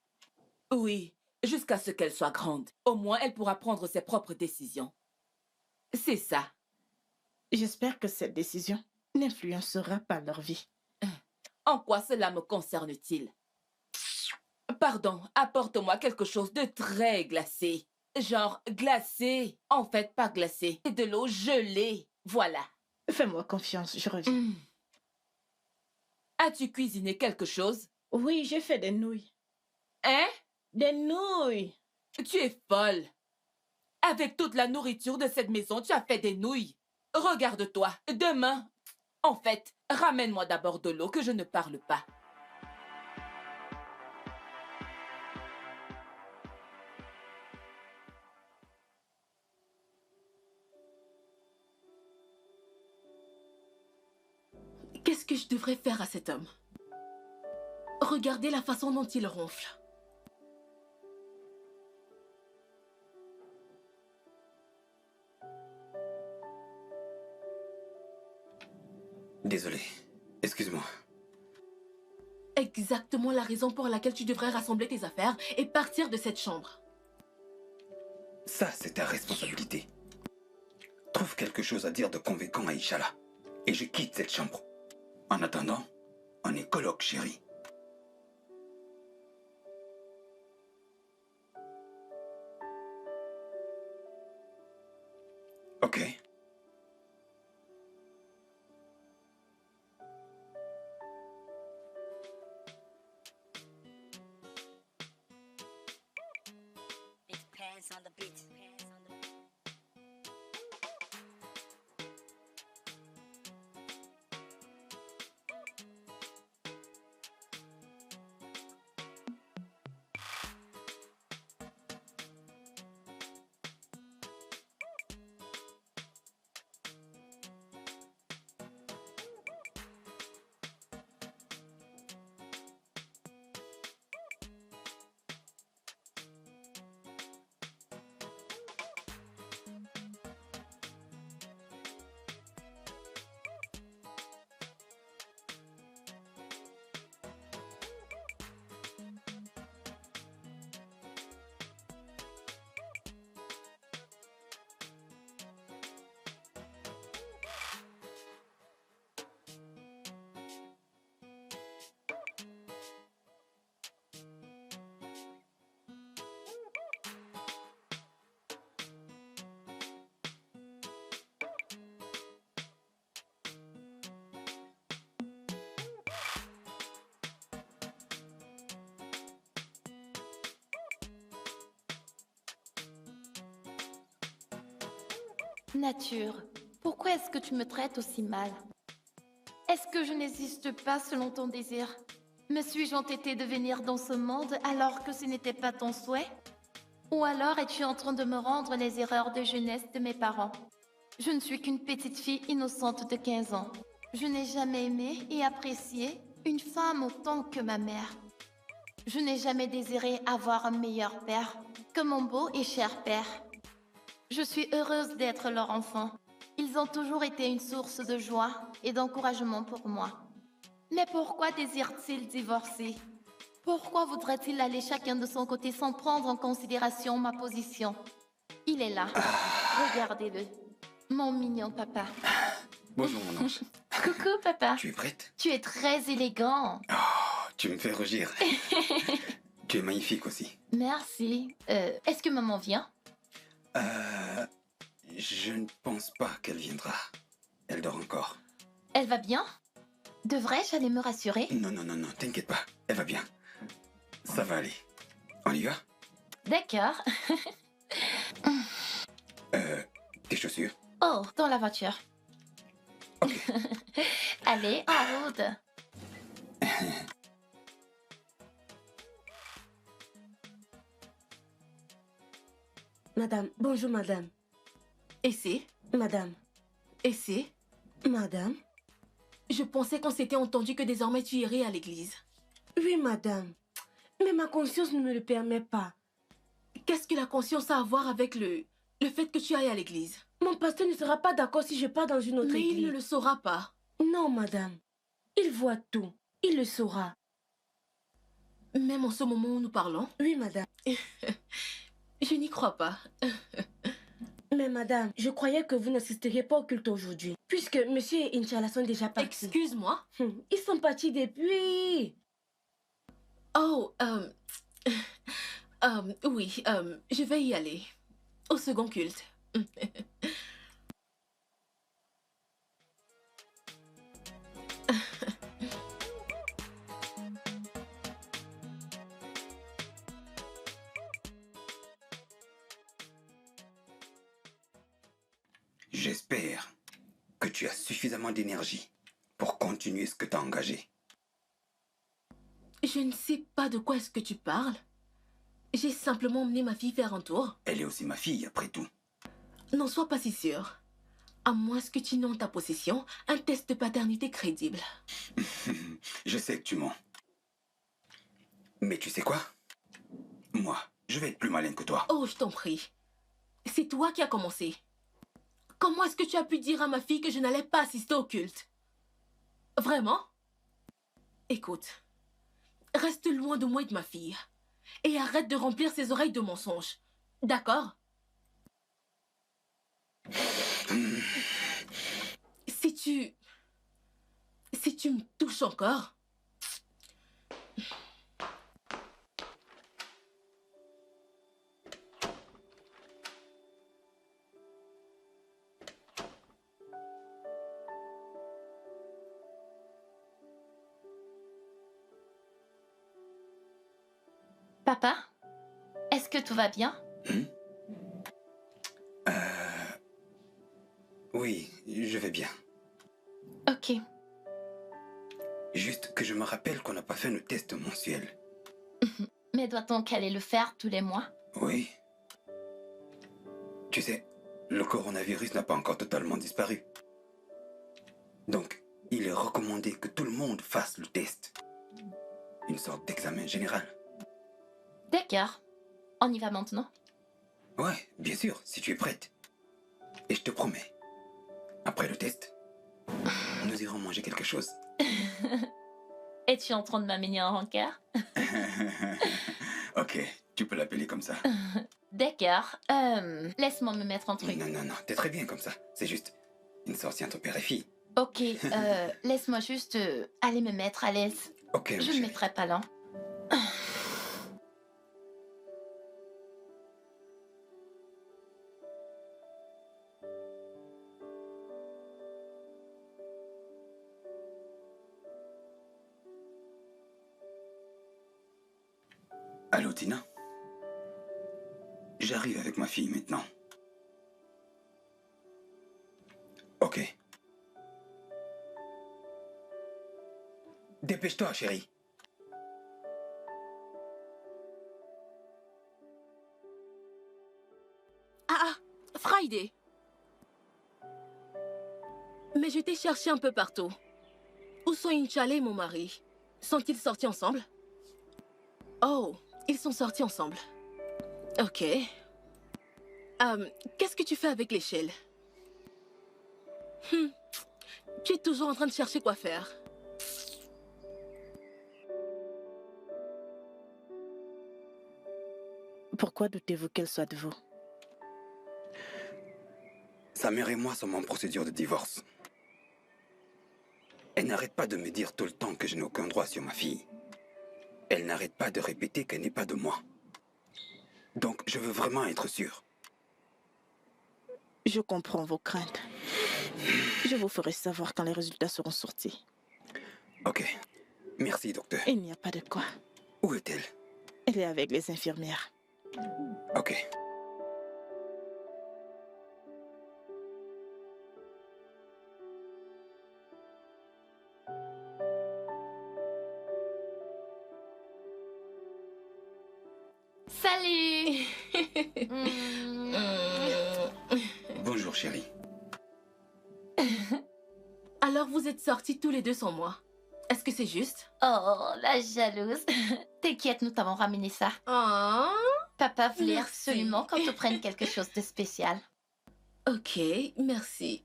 Oui, jusqu'à ce qu'elle soit grande. Au moins, elle pourra prendre ses propres décisions. C'est ça. J'espère que cette décision n'influencera pas leur vie. En quoi cela me concerne-t-il? Pardon, apporte-moi quelque chose de très glacé. Genre glacé. En fait, pas glacé. C'est de l'eau gelée. Voilà. Fais-moi confiance, je reviens. As-tu cuisiné quelque chose? Oui, j'ai fait des nouilles. Hein? Des nouilles! Tu es folle. Avec toute la nourriture de cette maison, tu as fait des nouilles. Regarde-toi. Demain. En fait, ramène-moi d'abord de l'eau que je ne parle pas. Qu'est-ce que je devrais faire à cet homme? Regardez la façon dont il ronfle. Désolé. Excuse-moi. Exactement la raison pour laquelle tu devrais rassembler tes affaires et partir de cette chambre. Ça, c'est ta responsabilité. Trouve quelque chose à dire de convaincant à Inch'Allah. Et je quitte cette chambre. En attendant, on est coloc, chérie. Ok. It depends on the beat. Nature, pourquoi est-ce que tu me traites aussi mal? Est-ce que je n'existe pas selon ton désir? Me suis-je entêtée de venir dans ce monde alors que ce n'était pas ton souhait? Ou alors es-tu en train de me rendre les erreurs de jeunesse de mes parents? Je ne suis qu'une petite fille innocente de 15 ans. Je n'ai jamais aimé et apprécié une femme autant que ma mère. Je n'ai jamais désiré avoir un meilleur père que mon beau et cher père. Je suis heureuse d'être leur enfant. Ils ont toujours été une source de joie et d'encouragement pour moi. Mais pourquoi désirent-ils divorcer? Pourquoi voudraient-ils aller chacun de son côté sans prendre en considération ma position? Il est là. Regardez-le. Mon mignon papa. Bonjour, mon ange. Coucou papa. Tu es prête? Tu es très élégant. Oh, tu me fais rougir. Tu es magnifique aussi. Merci. Est-ce que maman vient? Je ne pense pas qu'elle viendra. Elle dort encore. Elle va bien? Devrais-je aller me rassurer? Non, t'inquiète pas. Elle va bien. Ça va aller. On y va? D'accord. Tes chaussures? Oh, dans la voiture. Ok. Allez, en route. Madame, bonjour madame. Et c'est? Madame, Et c'est? madame. Je pensais qu'on s'était entendu que désormais tu irais à l'église. Oui madame. Mais ma conscience ne me le permet pas. Qu'est-ce que la conscience a à voir avec le fait que tu ailles à l'église? Mon pasteur ne sera pas d'accord si je pars dans une autre Mais église. il ne le saura pas. Non madame. Il voit tout. Il le saura. Même en ce moment où nous parlons, Oui madame. je n'y crois pas. Mais madame, je croyais que vous n'assisteriez pas au culte aujourd'hui. Puisque monsieur et Inch'Allah sont déjà partis. Excuse-moi. Ils sont partis depuis. Oh, oui, je vais y aller. Au second culte. J'espère que tu as suffisamment d'énergie pour continuer ce que tu as engagé. Je ne sais pas de quoi est-ce que tu parles. J'ai simplement emmené ma fille faire un tour. Elle est aussi ma fille, après tout. N'en sois pas si sûr. À moins que tu n'aies en ta possession un test de paternité crédible. Je sais que tu mens. Mais tu sais quoi? Moi, je vais être plus malin que toi. Oh, je t'en prie. C'est toi qui as commencé. Comment est-ce que tu as pu dire à ma fille que je n'allais pas assister au culte? Vraiment? Écoute, reste loin de moi et de ma fille. Et arrête de remplir ses oreilles de mensonges. D'accord? Si tu me touches encore... Papa, est-ce que tout va bien? Oui, je vais bien. Ok. Juste que je me rappelle qu'on n'a pas fait nos tests mensuels. Mais doit-on qu'aller le faire tous les mois? Oui. Tu sais, le coronavirus n'a pas encore totalement disparu. Donc, il est recommandé que tout le monde fasse le test. Une sorte d'examen général. D'accord. On y va maintenant? Ouais, bien sûr, si tu es prête. Et je te promets, après le test, nous irons manger quelque chose. Es-tu en train de m'amener en rencard? Ok, tu peux l'appeler comme ça. D'accord. Laisse-moi me mettre entre eux. Non, non, non, t'es très bien comme ça. C'est juste une sortie entre père et fille. Ok, laisse-moi juste aller me mettre à l'aise. Ok, ma Je ne chérie. mettrai pas lent. Allô, Tina? J'arrive avec ma fille maintenant. Ok. Dépêche-toi, chérie. Ah, Friday. Mais je t'ai cherché un peu partout. Où sont Inch'Allah et mon mari? Sont-ils sortis ensemble? Oh, ils sont sortis ensemble. Ok. Qu'est-ce que tu fais avec l'échelle? Tu es toujours en train de chercher quoi faire. Pourquoi doutez-vous qu'elle soit de vous? Sa mère et moi sommes en procédure de divorce. Elle n'arrête pas de me dire tout le temps que je n'ai aucun droit sur ma fille. Elle n'arrête pas de répéter qu'elle n'est pas de moi. Donc, je veux vraiment être sûr. Je comprends vos craintes. Je vous ferai savoir quand les résultats seront sortis. Ok. Merci, docteur. Il n'y a pas de quoi. Où est-elle? Elle est avec les infirmières. Ok. Salut. Bonjour, chérie. Alors vous êtes sortis tous les deux sans moi. Est-ce que c'est juste? Oh, la jalouse. T'inquiète, nous t'avons ramené ça. Oh, Papa voulait Merci. absolument qu'on te prenne quelque chose de spécial. ok, merci.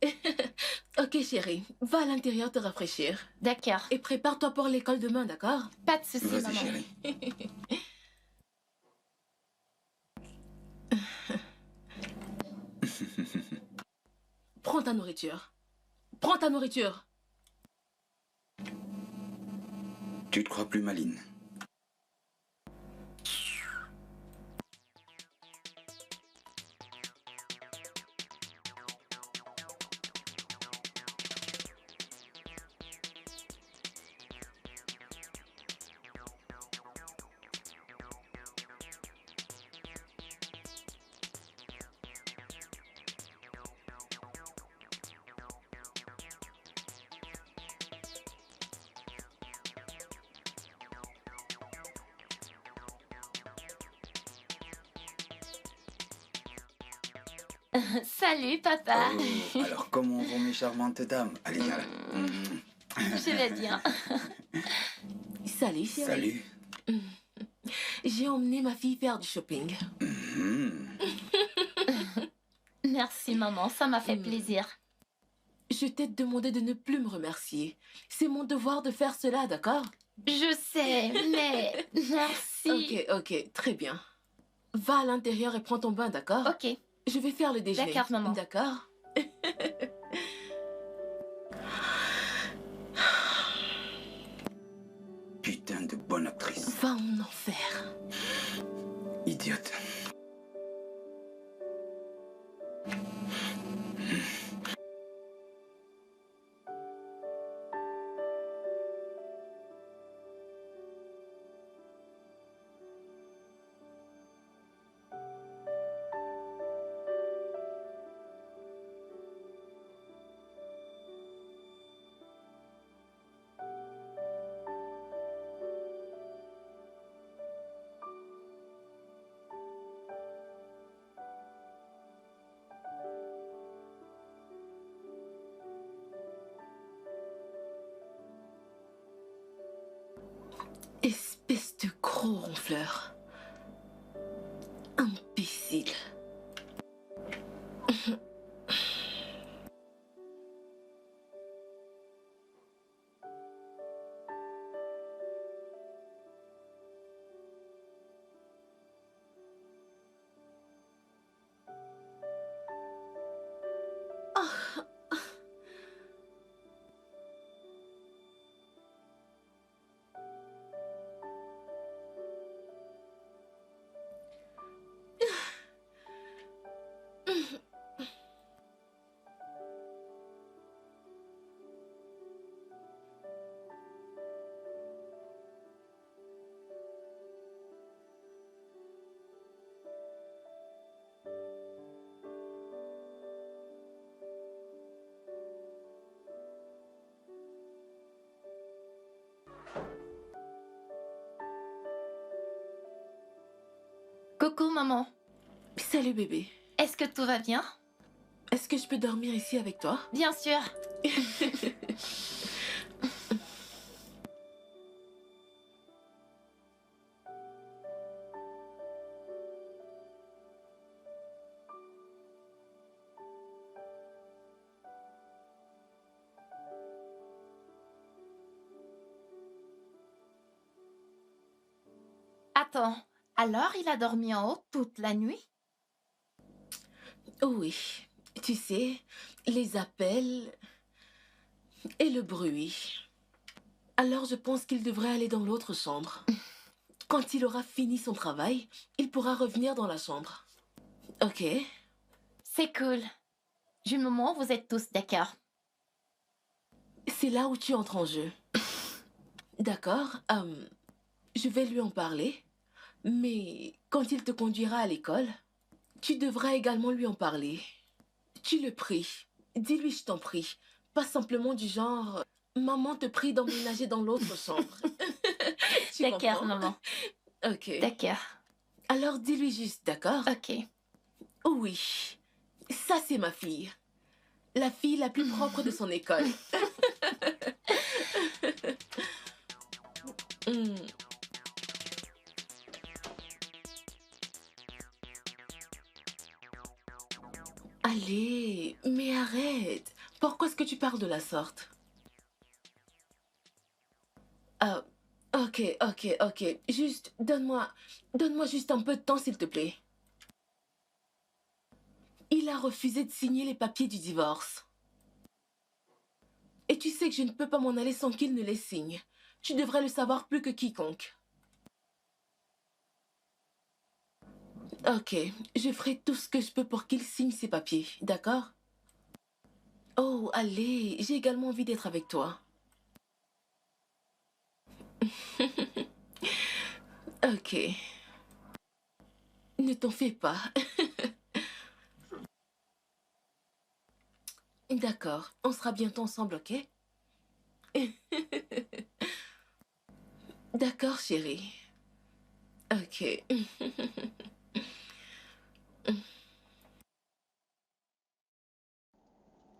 Ok chérie, va à l'intérieur te rafraîchir. D'accord. Et prépare-toi pour l'école demain, d'accord? Pas de soucis, Vas-y, maman. chérie. Prends ta nourriture. Prends ta nourriture. Tu te crois plus maline. Salut, papa. Oh, alors, comment vont mes charmantes dames? Allez, viens là. Je vais bien. Salut chérie. Salut. J'ai emmené ma fille faire du shopping. Merci, maman. Ça m'a fait plaisir. Je t'ai demandé de ne plus me remercier. C'est mon devoir de faire cela, d'accord? Je sais, mais merci. Ok, très bien. Va à l'intérieur et prends ton bain, d'accord? Ok. Je vais faire le déjeuner. D'accord, maman. D'accord? Putain de bonne actrice. Va en enfer. Idiote. Espèce de gros ronfleur. Imbécile. Coucou, maman. Salut bébé. Est-ce que tout va bien? Est-ce que je peux dormir ici avec toi? Bien sûr. Attends, alors il a dormi en haut toute la nuit? Oh oui. Tu sais, les appels et le bruit. Alors je pense qu'il devrait aller dans l'autre chambre. Quand il aura fini son travail, il pourra revenir dans la chambre. Ok? C'est cool. Du moment où vous êtes tous d'accord. C'est là où tu entres en jeu. D'accord? Je vais lui en parler. Mais quand il te conduira à l'école, tu devras également lui en parler. Tu le pries. Dis-lui, je t'en prie. Pas simplement du genre, maman te prie d'emménager dans l'autre chambre. Tu D'accord, comprends? maman. Ok. D'accord. Alors dis-lui juste, d'accord? Ok. Oui, ça c'est ma fille. La fille la plus propre de son école. Hmm. Allez, mais arrête. Pourquoi est-ce que tu parles de la sorte? Ah, ok. Juste, donne-moi juste un peu de temps, s'il te plaît. Il a refusé de signer les papiers du divorce. Et tu sais que je ne peux pas m'en aller sans qu'il ne les signe. Tu devrais le savoir plus que quiconque. Ok, je ferai tout ce que je peux pour qu'il signe ces papiers, d'accord? Oh, allez, j'ai également envie d'être avec toi. Ok. Ne t'en fais pas. D'accord, on sera bientôt ensemble, ok? D'accord, chérie. Ok.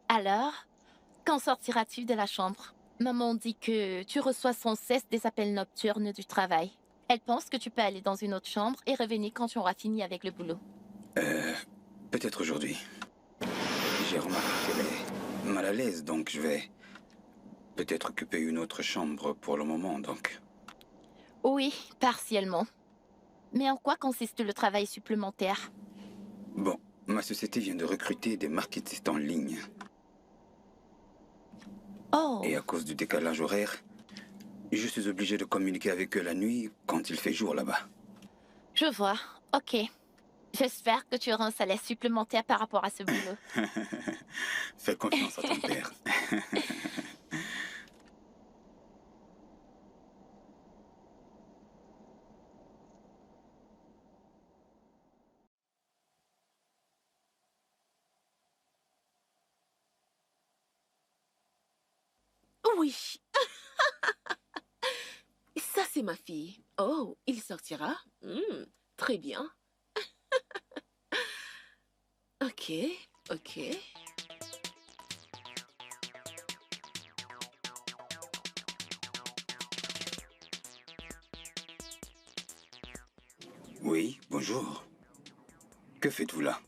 Alors, quand sortiras-tu de la chambre? Maman dit que tu reçois sans cesse des appels nocturnes du travail. Elle pense que tu peux aller dans une autre chambre et revenir quand tu auras fini avec le boulot. Peut-être aujourd'hui. J'ai remarqué qu'elle est mal à l'aise, donc je vais peut-être occuper une autre chambre pour le moment, donc. Oui, partiellement. Mais en quoi consiste le travail supplémentaire? Bon, ma société vient de recruter des marketistes en ligne. Oh, Et à cause du décalage horaire, je suis obligé de communiquer avec eux la nuit quand il fait jour là-bas. je vois. Ok. J'espère que tu auras un salaire supplémentaire par rapport à ce boulot. Fais confiance à ton père. Oui. Ça, c'est ma fille. Oh, il sortira? Très bien. Ok. Oui, bonjour. Que faites-vous là?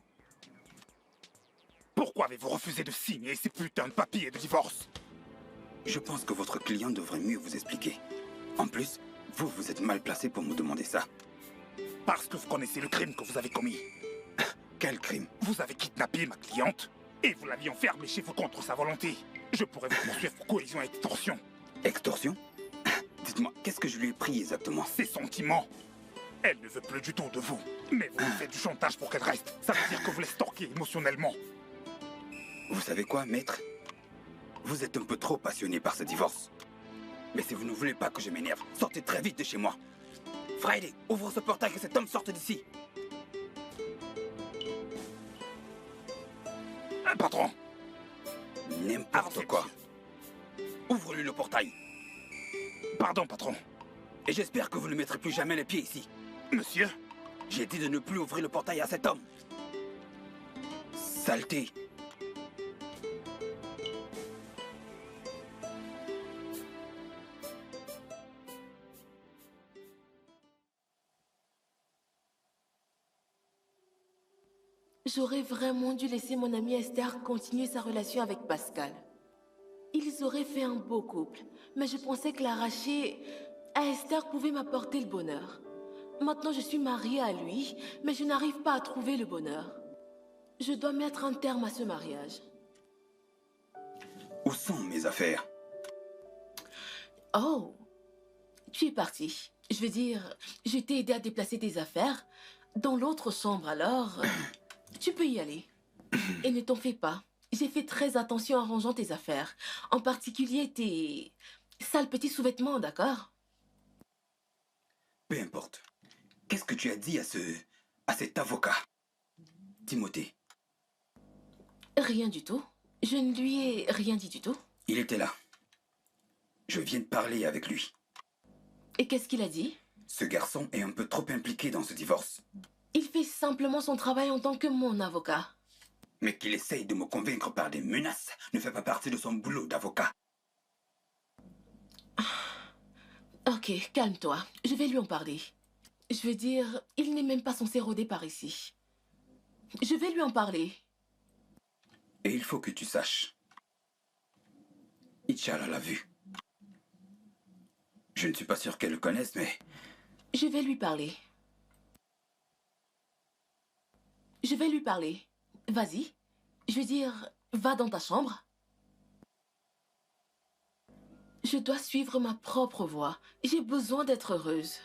Pourquoi avez-vous refusé de signer ces putains de papiers de divorce? Je pense que votre client devrait mieux vous expliquer. En plus, vous êtes mal placé pour me demander ça. Parce que vous connaissez le crime que vous avez commis. Quel crime? Vous avez kidnappé ma cliente et vous l'aviez enfermée chez vous contre sa volonté. Je pourrais vous poursuivre pour cohésion et extorsion. Extorsion? Dites-moi, qu'est-ce que je lui ai pris exactement? Ses sentiments. Elle ne veut plus du tout de vous. Mais vous lui faites du chantage pour qu'elle reste. Ça veut dire que vous la stalkez émotionnellement. Vous savez quoi, maître? Vous êtes un peu trop passionné par ce divorce. Mais si vous ne voulez pas que je m'énerve, sortez très vite de chez moi. Friday, ouvre ce portail que cet homme sorte d'ici. Patron, N'importe avancez, quoi. monsieur. Ouvre-lui le portail. Pardon, patron. Et j'espère que vous ne mettrez plus jamais les pieds ici. Monsieur, J'ai dit de ne plus ouvrir le portail à cet homme. Saleté. J'aurais vraiment dû laisser mon amie Esther continuer sa relation avec Pascal. Ils auraient fait un beau couple, mais je pensais que l'arracher à Esther pouvait m'apporter le bonheur. Maintenant, je suis mariée à lui, mais je n'arrive pas à trouver le bonheur. Je dois mettre un terme à ce mariage. Où sont mes affaires? Oh, tu es parti. Je veux dire, je t'ai aidé à déplacer tes affaires dans l'autre chambre, alors tu peux y aller. Et ne t'en fais pas. J'ai fait très attention en rangeant tes affaires. En particulier tes sales petits sous-vêtements, d'accord? Peu importe. Qu'est-ce que tu as dit à cet avocat? Timothée, Rien du tout. Je ne lui ai rien dit du tout. il était là. Je viens de parler avec lui. Et qu'est-ce qu'il a dit? Ce garçon est un peu trop impliqué dans ce divorce. Il fait simplement son travail en tant que mon avocat. Mais qu'il essaye de me convaincre par des menaces ne fait pas partie de son boulot d'avocat. Ok, calme-toi. Je vais lui en parler. Je veux dire, il n'est même pas censé rôder par ici. Je vais lui en parler. Et il faut que tu saches. Inch'Allah l'a vu. Je ne suis pas sûr qu'elle le connaisse, mais... Je vais lui parler. Je vais lui parler. Vas-y. Je veux dire, va dans ta chambre. Je dois suivre ma propre voie. J'ai besoin d'être heureuse.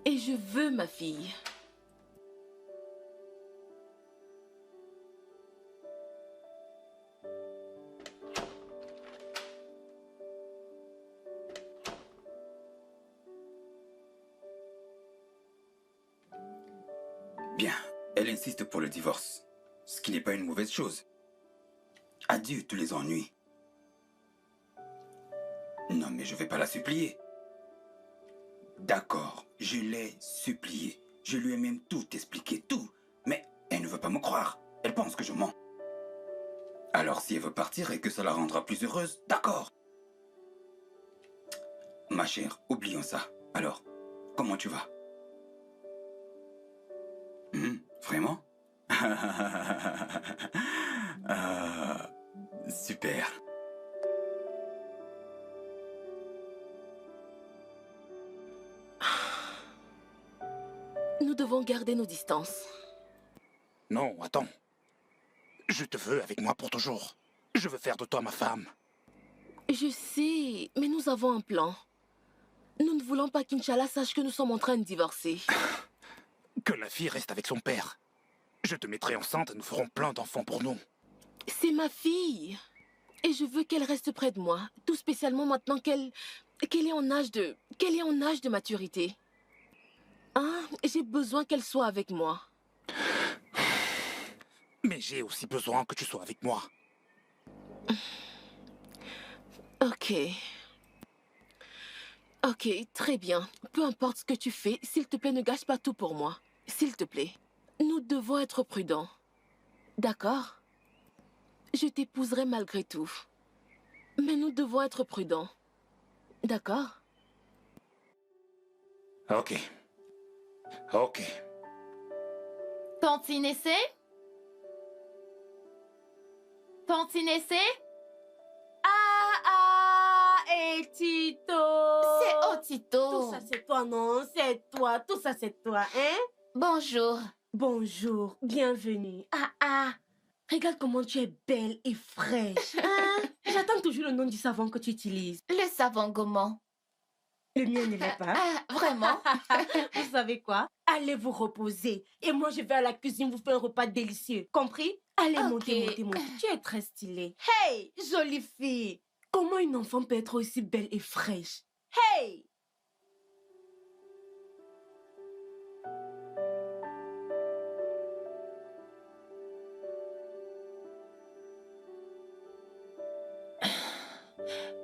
Et je veux ma fille. Bien, elle insiste pour le divorce. Ce qui n'est pas une mauvaise chose. Adieu tous les ennuis. Non, mais je vais pas la supplier. D'accord, je l'ai suppliée. Je lui ai même tout expliqué, tout. Mais elle ne veut pas me croire. Elle pense que je mens. Alors si elle veut partir et que ça la rendra plus heureuse, d'accord. Ma chère, oublions ça. Alors, comment tu vas? Vraiment? Super. Nous devons garder nos distances. Non, attends. Je te veux avec moi pour toujours. Je veux faire de toi ma femme. Je sais, mais nous avons un plan. Nous ne voulons pas qu'Inch'Allah sache que nous sommes en train de divorcer. Que la fille reste avec son père. Je te mettrai enceinte et nous ferons plein d'enfants pour nous. C'est ma fille. Et je veux qu'elle reste près de moi. Tout spécialement maintenant qu'elle est en âge de maturité. Hein? J'ai besoin qu'elle soit avec moi. Mais j'ai aussi besoin que tu sois avec moi. Ok. Ok, très bien. Peu importe ce que tu fais, s'il te plaît, ne gâche pas tout pour moi. S'il te plaît. Nous devons être prudents. D'accord? Je t'épouserai malgré tout. Mais nous devons être prudents. D'accord? Ok. Ok. Tantine Essay? Tantine Essay? Et Tito! C'est Tout Otito. ça, c'est toi, non? C'est toi. Tout ça, c'est toi, hein? Bonjour. Bonjour, bienvenue. Regarde comment tu es belle et fraîche. Hein? J'attends toujours le nom du savon que tu utilises. Le savon gommant. Le mien ne l'est pas. Ah, vraiment? Vous savez quoi? Allez vous reposer. Et moi, je vais à la cuisine vous faire un repas délicieux. Compris? Allez, Ok. montez. Tu es très stylée. Hey, jolie fille. Comment une enfant peut être aussi belle et fraîche? Hey!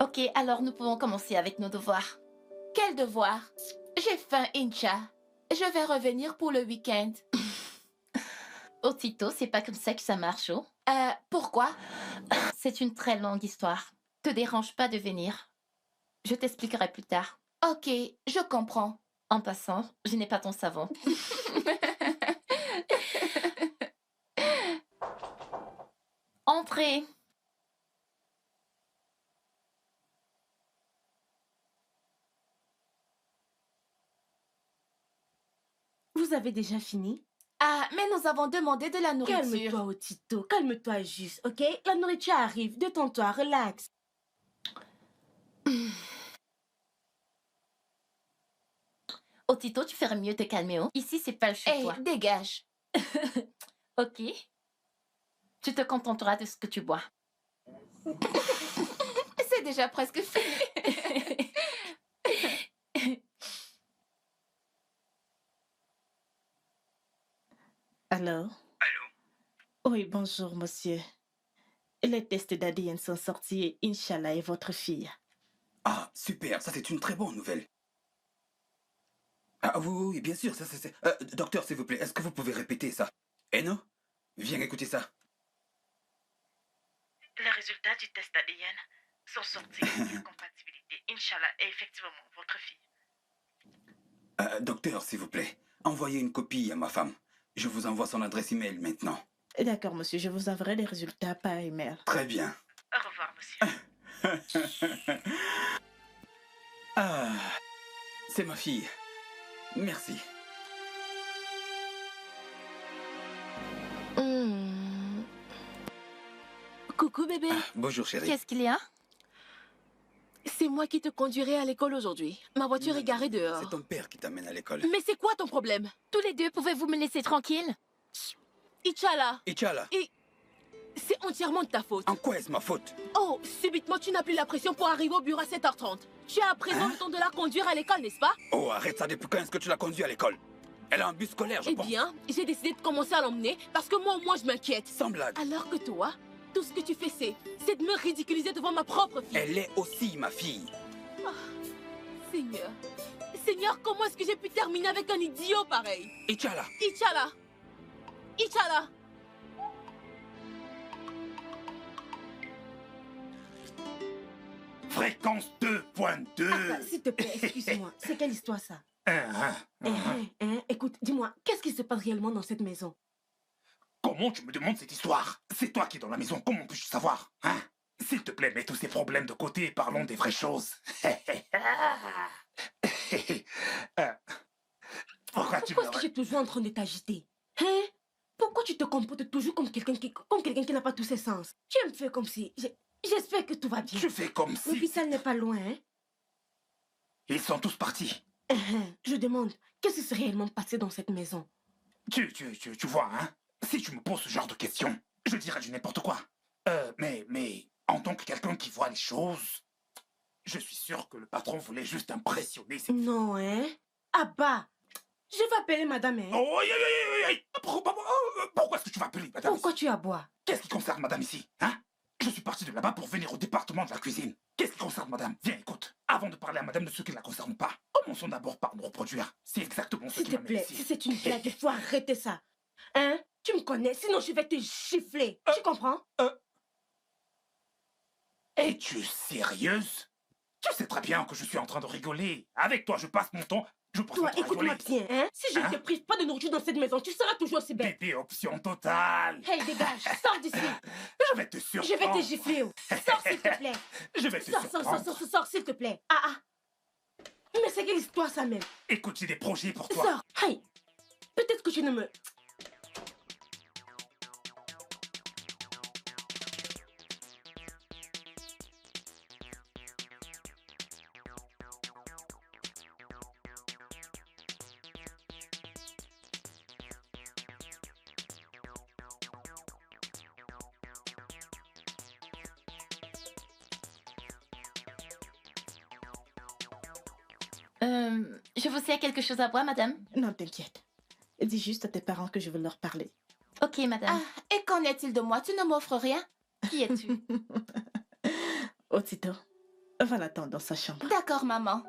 Ok, alors nous pouvons commencer avec nos devoirs. Quel devoir? J'ai faim, Incha. Je vais revenir pour le week-end. Otito, c'est pas comme ça que ça marche, oh. Pourquoi? C'est une très longue histoire. Te dérange pas de venir. Je t'expliquerai plus tard. Ok, je comprends. En passant, je n'ai pas ton savon. Entrez. Vous avez déjà fini? Ah, mais nous avons demandé de la nourriture. Calme-toi, Otito. Calme-toi juste, ok? La nourriture arrive. Détends-toi, relax. Otito, tu ferais mieux de te calmer, oh. Ici, c'est pas le chez Hey, toi. dégage. Ok. Tu te contenteras de ce que tu bois. C'est déjà presque fini. Alors? Allô? Oui, bonjour, monsieur. Les tests d'ADN sont sortis et Inch'Allah est votre fille. Ah, super, ça c'est une très bonne nouvelle. Ah oui, oui, oui, bien sûr, ça c'est... docteur, s'il vous plaît, est-ce que vous pouvez répéter ça? Eno, viens écouter ça. Les résultats du test ADN sont sortis. Compatibilité. Inch'Allah est effectivement votre fille. Docteur, s'il vous plaît, envoyez une copie à ma femme. Je vous envoie son adresse email maintenant. D'accord, monsieur. Je vous enverrai les résultats par email. Très bien. Au revoir, monsieur. Ah, c'est ma fille. Merci. Hmm. Coucou bébé, Bonjour chérie. Qu'est-ce qu'il y a? c'est moi qui te conduirai à l'école aujourd'hui. Ma voiture est garée C'est dehors. ton père qui t'amène à l'école. Mais c'est quoi ton problème? Tous les deux, pouvez-vous me laisser tranquille? Inch'Allah, Inch'Allah, c'est entièrement de ta faute. en quoi est-ce ma faute? Oh, subitement tu n'as plus la pression pour arriver au bureau à 7h30. Tu as à présent le temps de la conduire à l'école, n'est-ce pas? Oh, arrête ça, depuis quand est-ce que tu l'as conduit à l'école? Elle a un bus scolaire, je Eh pense. bien, j'ai décidé de commencer à l'emmener parce que moi au moins je m'inquiète. Sans blague. Alors que toi, tout ce que tu fais c'est de me ridiculiser devant ma propre fille. Elle est aussi ma fille. Seigneur, Seigneur, comment est-ce que j'ai pu terminer avec un idiot pareil? Inch'Allah. Inch'Allah, Inch'Allah. Fréquence 2.2. Attends, s'il te plaît, excuse-moi. C'est quelle histoire ça? Hein, Écoute, dis-moi, qu'est-ce qui se passe réellement dans cette maison? Comment tu me demandes cette histoire? C'est toi qui es dans la maison, comment puis-je savoir? Hein? S'il te plaît, mets tous ces problèmes de côté et parlons des vraies choses. Pourquoi tu me... Pourquoi est-ce que tu es toujours en train de t'agiter? Hein? Pourquoi tu te comportes toujours comme quelqu'un qui n'a pas tous ses sens? Tu me fais comme si... J'espère que tout va bien. Tu fais comme si... L'hôpital n'est pas loin, hein? Ils sont tous partis. Je demande, qu'est-ce qui s'est réellement passé dans cette maison? Tu vois, hein? Si tu me poses ce genre de questions, je dirais du n'importe quoi. Mais en tant que quelqu'un qui voit les choses, je suis sûr que le patron voulait juste impressionner ses... Non, hein? Abba, je vais appeler madame, hein? Oh, aïe, aïe, aïe, aïe. Pourquoi est-ce que tu vas appeler madame Pourquoi ici? tu aboies? Qu'est-ce qui concerne madame ici, hein? Je suis parti de là-bas pour venir au département de la cuisine. Qu'est-ce qui concerne madame? Viens, écoute. Avant de parler à madame de ce qui ne la concerne pas, commençons d'abord par nous reproduire. C'est exactement ce S'il qui te m'amène plaît, ici. si c'est une blague, il faut arrêter ça. Hein? Tu me connais, sinon je vais te gifler. Tu comprends? Es-tu sérieuse? Tu sais très bien que je suis en train de rigoler. Avec toi, je passe mon temps... Je passe mon Toi, temps à rigoler. écoute-moi bien, hein? Si je ne Hein? te prive pas de nourriture dans cette maison, tu seras toujours aussi belle. Bébé, option totale. Hey, dégage, sors d'ici. Je vais te Je surprendre. vais te gifler. Oh. Sors, s'il te plaît. Je vais te surprendre. Sors, s'il te plaît. Mais c'est quelle histoire, ça même? Écoute, j'ai des projets pour toi. Sors. Hey, peut-être que tu ne me... Je vous sers quelque chose à boire, madame? Non, t'inquiète. Dis juste à tes parents que je veux leur parler. Ok, madame. Et qu'en est-il de moi? Tu ne m'offres rien? Qui es-tu? Otito, va l'attendre dans sa chambre. D'accord, maman.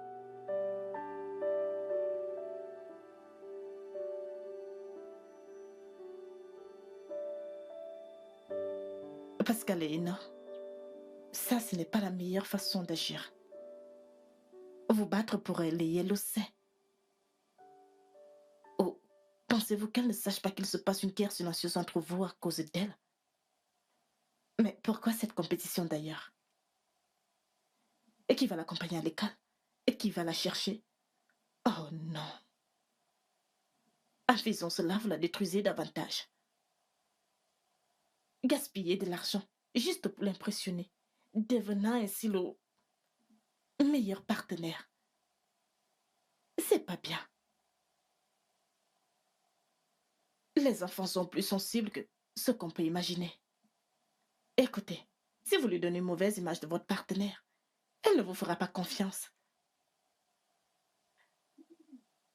Pascal et Ina, ça, ce n'est pas la meilleure façon d'agir. Vous battre pour elle, et elle le sait. Oh, pensez-vous qu'elle ne sache pas qu'il se passe une guerre silencieuse entre vous à cause d'elle? Mais pourquoi cette compétition d'ailleurs? Et qui va l'accompagner à l'école? Et qui va la chercher? Oh non. En faisant cela, vous la détruisez davantage. Gaspiller de l'argent juste pour l'impressionner, devenant ainsi le meilleur partenaire. C'est pas bien. Les enfants sont plus sensibles que ce qu'on peut imaginer. Écoutez, si vous lui donnez une mauvaise image de votre partenaire, elle ne vous fera pas confiance.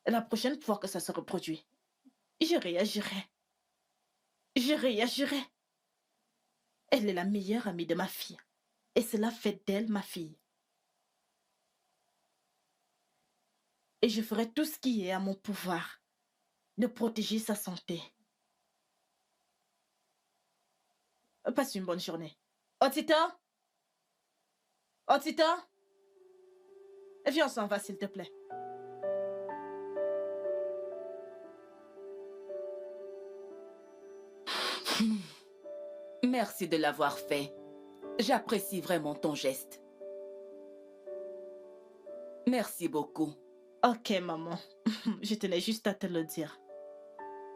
La prochaine fois que ça se reproduit, je réagirai. Je réagirai. Elle est la meilleure amie de ma fille. Et cela fait d'elle ma fille. Et je ferai tout ce qui est à mon pouvoir de protéger sa santé. Passe une bonne journée. Otito? Otito? Viens, on s'en va, s'il te plaît. Merci de l'avoir fait. J'apprécie vraiment ton geste. Merci beaucoup. Ok, maman. Je tenais juste à te le dire.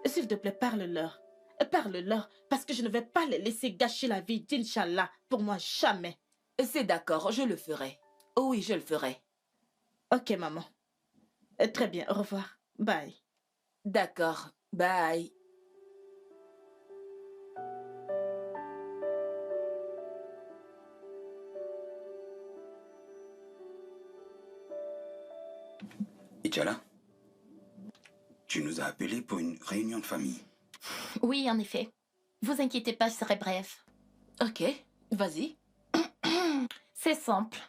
S'il te plaît, parle-leur. Parle-leur, parce que je ne vais pas les laisser gâcher la vie d'Inch'Allah. Pour moi, jamais. C'est d'accord, je le ferai. Oui, je le ferai. Ok, maman. Très bien, au revoir. Bye. D'accord, bye. Ichala, tu nous as appelés pour une réunion de famille. Oui, en effet. Vous inquiétez pas, je serai bref. Ok, vas-y. C'est simple.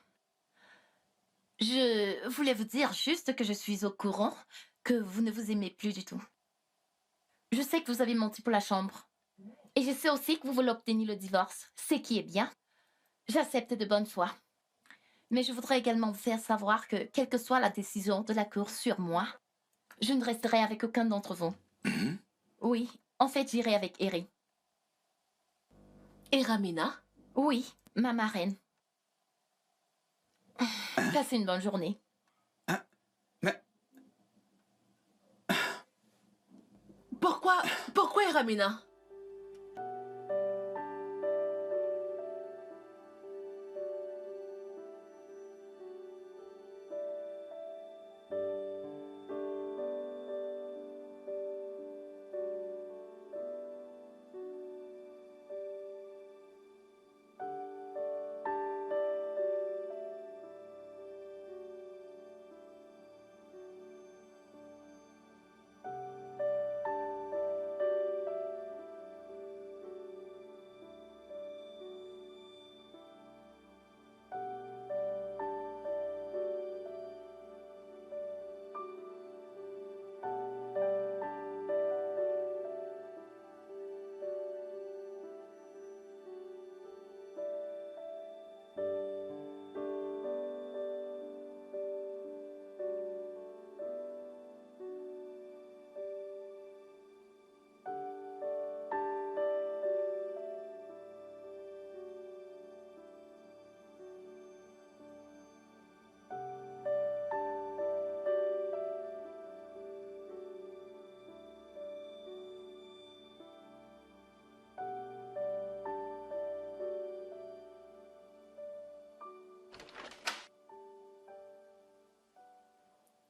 Je voulais vous dire juste que je suis au courant que vous ne vous aimez plus du tout. Je sais que vous avez menti pour la chambre. Et je sais aussi que vous voulez obtenir le divorce, ce qui est bien. J'accepte de bonne foi. Mais je voudrais également vous faire savoir que, quelle que soit la décision de la Cour sur moi, je ne resterai avec aucun d'entre vous. Mhm. Oui, en fait, j'irai avec Eri. Et Ramina? Oui, ma marraine. Passez une bonne journée. Ah, mais Pourquoi Ramina?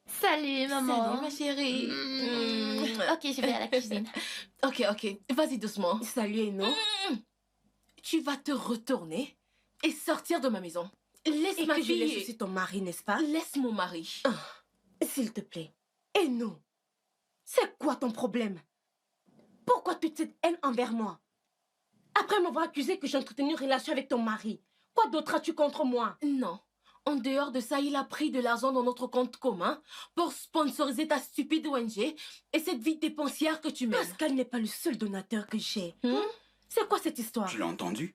Salut, maman. Salut, ma chérie. Ok, je vais à la cuisine. Ok, vas-y doucement. Salut, Eno. Tu vas te retourner et sortir de ma maison. Laisse Et ma que je fille. laisse aussi ton mari, n'est-ce pas? Laisse mon mari. S'il te plaît. Eno, c'est quoi ton problème? Pourquoi toute cette haine envers moi? Après m'avoir accusé que j'ai entretenu une relation avec ton mari, quoi d'autre as-tu contre moi? Non. En dehors de ça, il a pris de l'argent dans notre compte commun pour sponsoriser ta stupide ONG et cette vie dépensière que tu mènes. Pascal n'est pas le seul donateur que j'ai. Hmm? C'est quoi cette histoire? tu l'as entendu?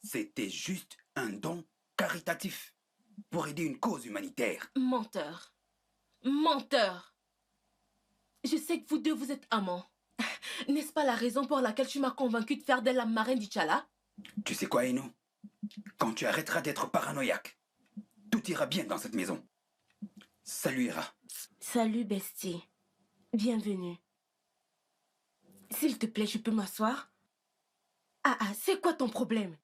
C'était juste un don caritatif pour aider une cause humanitaire. Menteur. Menteur. Je sais que vous deux, vous êtes amants. N'est-ce pas la raison pour laquelle tu m'as convaincu de faire d'elle la marraine d'Ichala? Tu sais quoi, Eno? Quand tu arrêteras d'être paranoïaque, tout ira bien dans cette maison. Salut, Ira. Salut, bestie. Bienvenue. S'il te plaît, je peux m'asseoir? Ah, c'est quoi ton problème?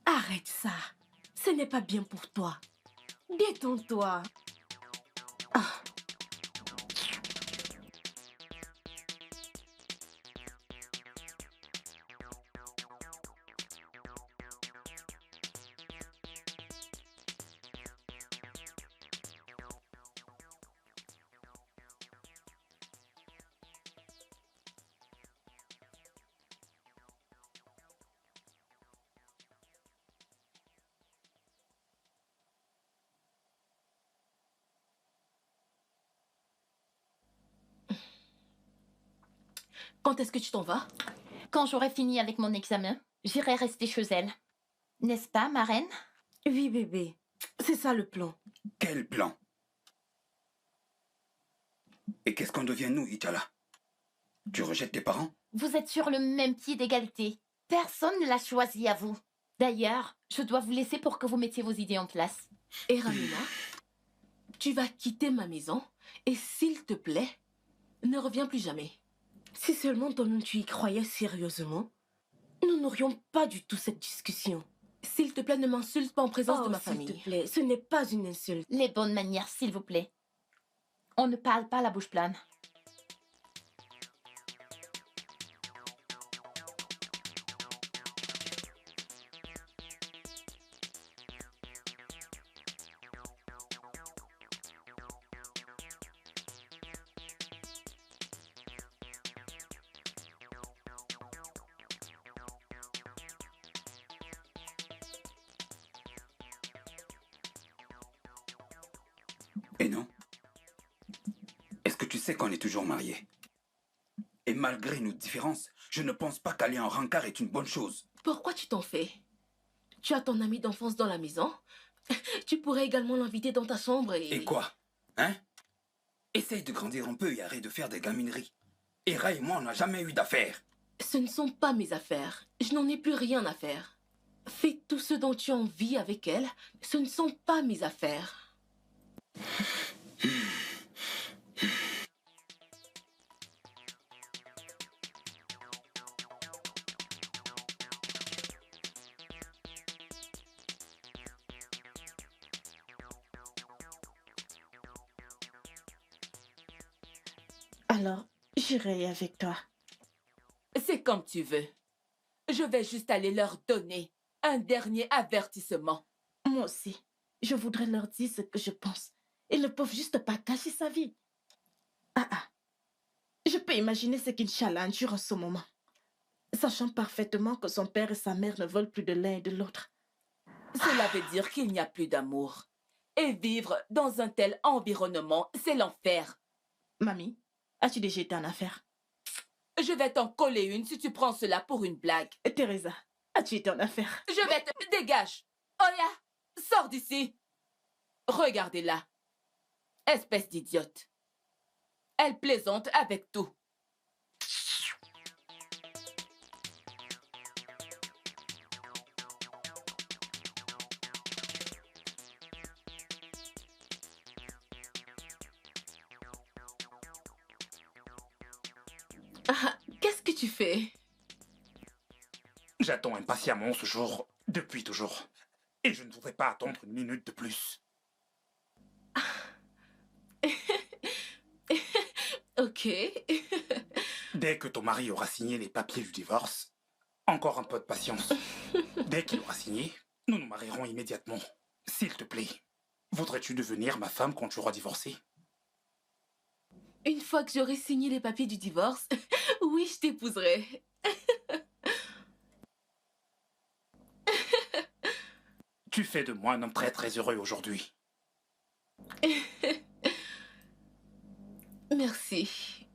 Arrête ça. Ce n'est pas bien pour toi. Détends-toi. Quand est-ce que tu t'en vas? Quand j'aurai fini avec mon examen, j'irai rester chez elle. N'est-ce pas, ma reine? Oui, bébé. C'est ça le plan. Quel plan? Et qu'est-ce qu'on devient nous, Ichala? Tu rejettes tes parents? Vous êtes sur le même pied d'égalité. Personne ne l'a choisi à vous. D'ailleurs, je dois vous laisser pour que vous mettiez vos idées en place. Et Ramina, tu vas quitter ma maison et s'il te plaît, ne reviens plus jamais. Si seulement toi-même tu y croyais sérieusement, nous n'aurions pas du tout cette discussion. S'il te plaît, ne m'insulte pas en présence de ma S'il te famille. plaît, ce n'est pas une insulte. Les bonnes manières, s'il vous plaît. On ne parle pas la bouche pleine. Et non? Est-ce que tu sais qu'on est toujours mariés? Et malgré nos différences, je ne pense pas qu'aller en rencard est une bonne chose. Pourquoi tu t'en fais? Tu as ton ami d'enfance dans la maison. Tu pourrais également l'inviter dans ta chambre et... Et quoi? Hein? Essaye de grandir un peu et arrête de faire des gamineries. Hera et moi, on n'a jamais eu d'affaires. Ce ne sont pas mes affaires. Je n'en ai plus rien à faire. Fais tout ce dont tu as envie avec elle. Ce ne sont pas mes affaires. Alors, j'irai avec toi. C'est comme tu veux. Je vais juste aller leur donner un dernier avertissement. Moi aussi, je voudrais leur dire ce que je pense. Ils ne peuvent juste pas cacher sa vie. Ah ah. Je peux imaginer ce qu'Inch'Allah endure en ce moment. Sachant parfaitement que son père et sa mère ne veulent plus de l'un et de l'autre. Cela veut dire qu'il n'y a plus d'amour. Et vivre dans un tel environnement, c'est l'enfer. Mamie, as-tu déjà été en affaires? Je vais t'en coller une si tu prends cela pour une blague. Teresa, as-tu été en affaires? Je vais te... Dégage! Oya! Sors d'ici! Regardez-la. Espèce d'idiote. Elle plaisante avec tout. Ah, qu'est-ce que tu fais? J'attends impatiemment ce jour depuis toujours. Et je ne voudrais pas attendre une minute de plus. Ok. Dès que ton mari aura signé les papiers du divorce, encore un peu de patience. Dès qu'il aura signé, nous nous marierons immédiatement. S'il te plaît, voudrais-tu devenir ma femme quand tu auras divorcé? Une fois que j'aurai signé les papiers du divorce, oui, je t'épouserai. Tu fais de moi un homme très très heureux aujourd'hui. Merci.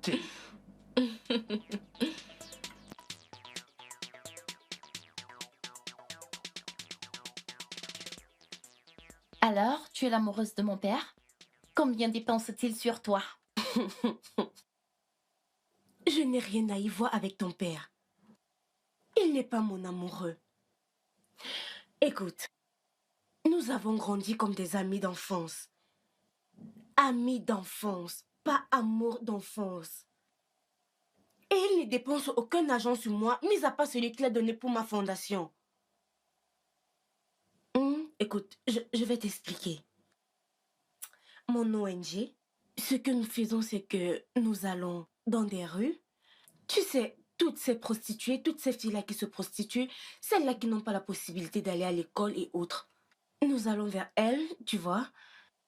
Tiens, Alors, tu es l'amoureuse de mon père? Combien dépense-t-il sur toi? Je n'ai rien à y voir avec ton père. Il n'est pas mon amoureux. Écoute, nous avons grandi comme des amis d'enfance. Amis d'enfance, pas amour d'enfance. Et il ne dépense aucun argent sur moi, mis à part celui qu'il a donné pour ma fondation. Écoute, je vais t'expliquer. Mon ONG, ce que nous faisons, c'est que nous allons dans des rues. Tu sais, toutes ces prostituées, toutes ces filles-là qui se prostituent, celles-là qui n'ont pas la possibilité d'aller à l'école et autres. Nous allons vers elles, tu vois.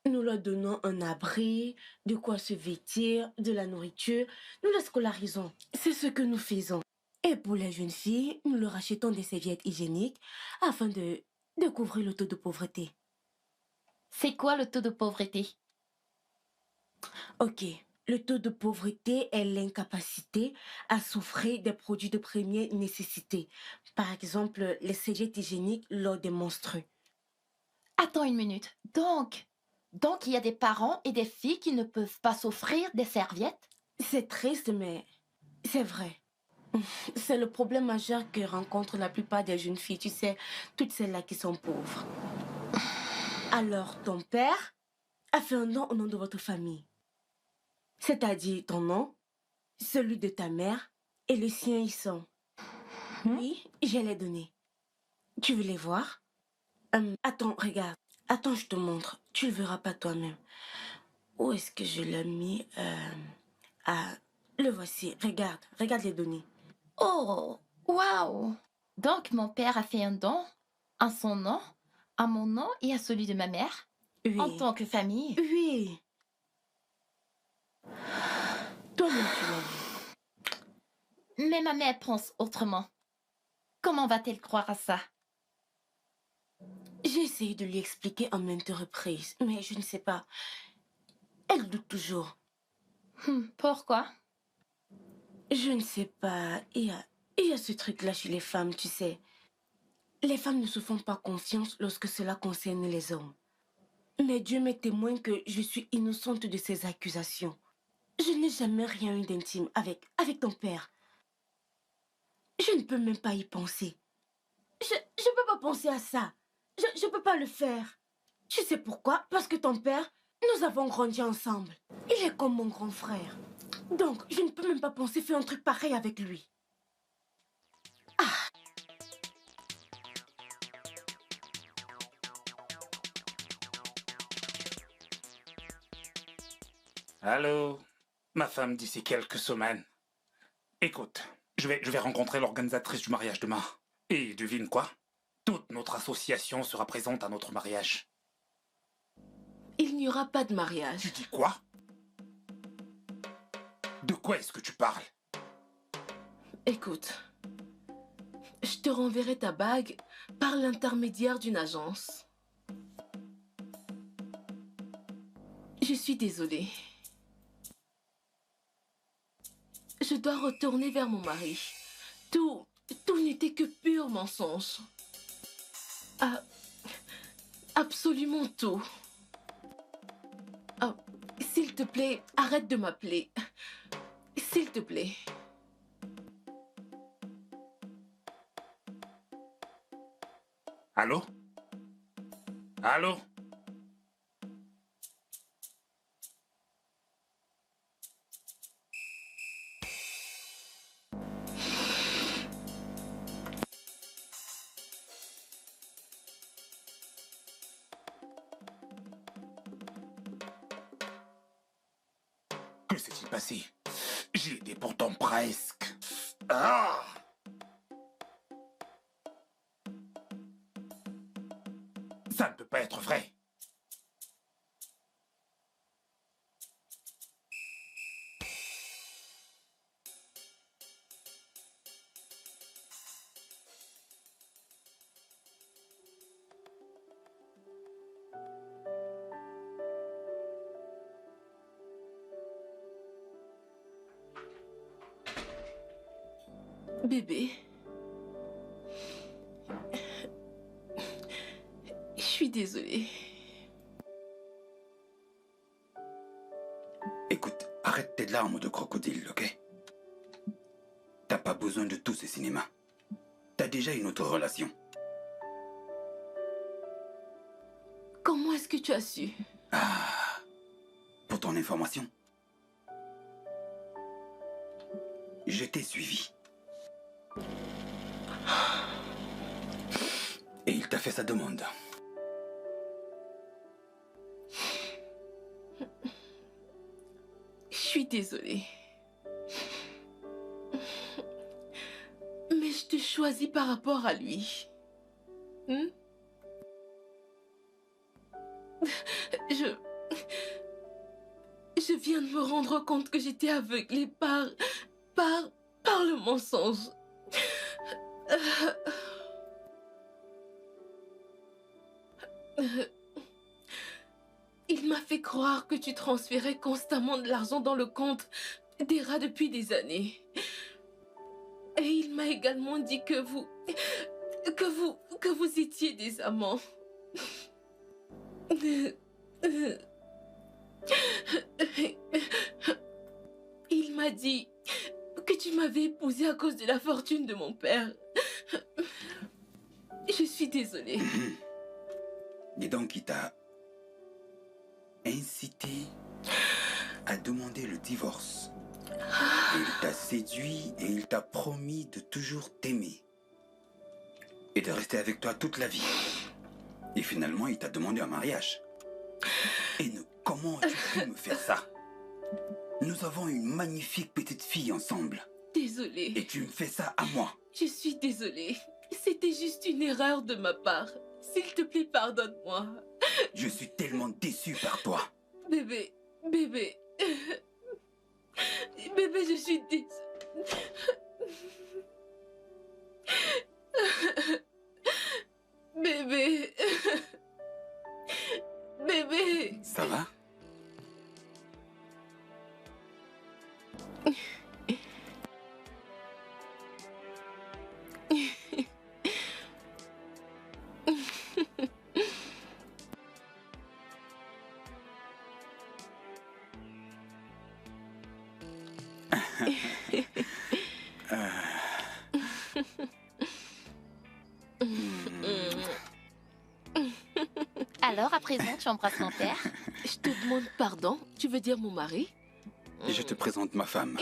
Nous leur donnons un abri, de quoi se vêtir, de la nourriture. Nous les scolarisons. C'est ce que nous faisons. Et pour les jeunes filles, nous leur achetons des serviettes hygiéniques afin de couvrir le taux de pauvreté. C'est quoi le taux de pauvreté? Ok, Le taux de pauvreté est l'incapacité à s'offrir des produits de première nécessité. Par exemple, les serviettes hygiéniques lors des menstrues. Attends une minute. Donc il y a des parents et des filles qui ne peuvent pas s'offrir des serviettes? C'est triste, mais c'est vrai. C'est le problème majeur que rencontrent la plupart des jeunes filles, tu sais, toutes celles-là qui sont pauvres. Alors, ton père a fait un don au nom de votre famille. C'est-à-dire ton nom, celui de ta mère et le sien y sont. Oui, je les donné. Tu veux les voir? Attends, regarde. Attends, je te montre. Tu le verras pas toi-même. Où est-ce que je l'ai mis? Le voici. Regarde les données. Oh, waouh! Donc mon père a fait un don en son nom, à mon nom et à celui de ma mère, Oui. en tant que famille. Oui. Toi-même, tu l'as vu. Mais ma mère pense autrement. Comment va-t-elle croire à ça? J'ai essayé de lui expliquer en maintes reprises, mais je ne sais pas. Elle doute toujours. Pourquoi? Je ne sais pas. Il y a ce truc-là chez les femmes, tu sais. Les femmes ne se font pas confiance lorsque cela concerne les hommes. Mais Dieu m'est témoin que je suis innocente de ces accusations. Je n'ai jamais rien eu d'intime avec ton père. Je ne peux même pas y penser. Je ne peux pas penser à ça. Je ne peux pas le faire. Tu sais pourquoi? Parce que ton père, nous avons grandi ensemble. Il est comme mon grand frère. Donc, je ne peux même pas penser faire un truc pareil avec lui. Allô? Ma femme d'ici quelques semaines. Écoute, je vais rencontrer l'organisatrice du mariage demain. Et devine quoi? Toute notre association sera présente à notre mariage. Il n'y aura pas de mariage. Tu dis quoi? De quoi est-ce que tu parles? Écoute, je te renverrai ta bague par l'intermédiaire d'une agence. Je suis désolée. Je dois retourner vers mon mari. Tout n'était que pur mensonge. Ah, absolument tout. Ah, s'il te plaît, arrête de m'appeler. S'il te plaît. Allô? Allô? Que s'est-il passé? J'y étais pourtant presque. Ah! Ça ne peut pas être vrai. Bébé. Je suis désolée. Écoute, arrête tes larmes de crocodile, ok? T'as pas besoin de tout ce cinéma. T'as déjà une autre relation. Comment est-ce que tu as su? Ah, pour ton information, je t'ai suivi. Et il t'a fait sa demande. Je suis désolée. Mais je te choisis par rapport à lui. Hmm? Je viens de me rendre compte que j'étais aveuglée par le mensonge. Il m'a fait croire que tu transférais constamment de l'argent dans le compte des rats depuis des années. Et il m'a également dit que vous étiez des amants. Il m'a dit que tu m'avais épousée à cause de la fortune de mon père. Je suis désolée. Dis donc, il t'a incité à demander le divorce. Il t'a séduit et il t'a promis de toujours t'aimer. Et de rester avec toi toute la vie. Et finalement, il t'a demandé un mariage. Et comment as-tu pu me faire ça? Nous avons une magnifique petite fille ensemble. Désolée. Et tu me fais ça à moi. Je suis désolée. C'était juste une erreur de ma part. S'il te plaît, pardonne-moi. Je suis tellement déçu par toi. Bébé, bébé. Bébé, je suis désolée. Bébé. Bébé. Ça va? Alors, à présent, tu embrasses mon père? Je te demande pardon. Tu veux dire mon mari? Et je te présente ma femme.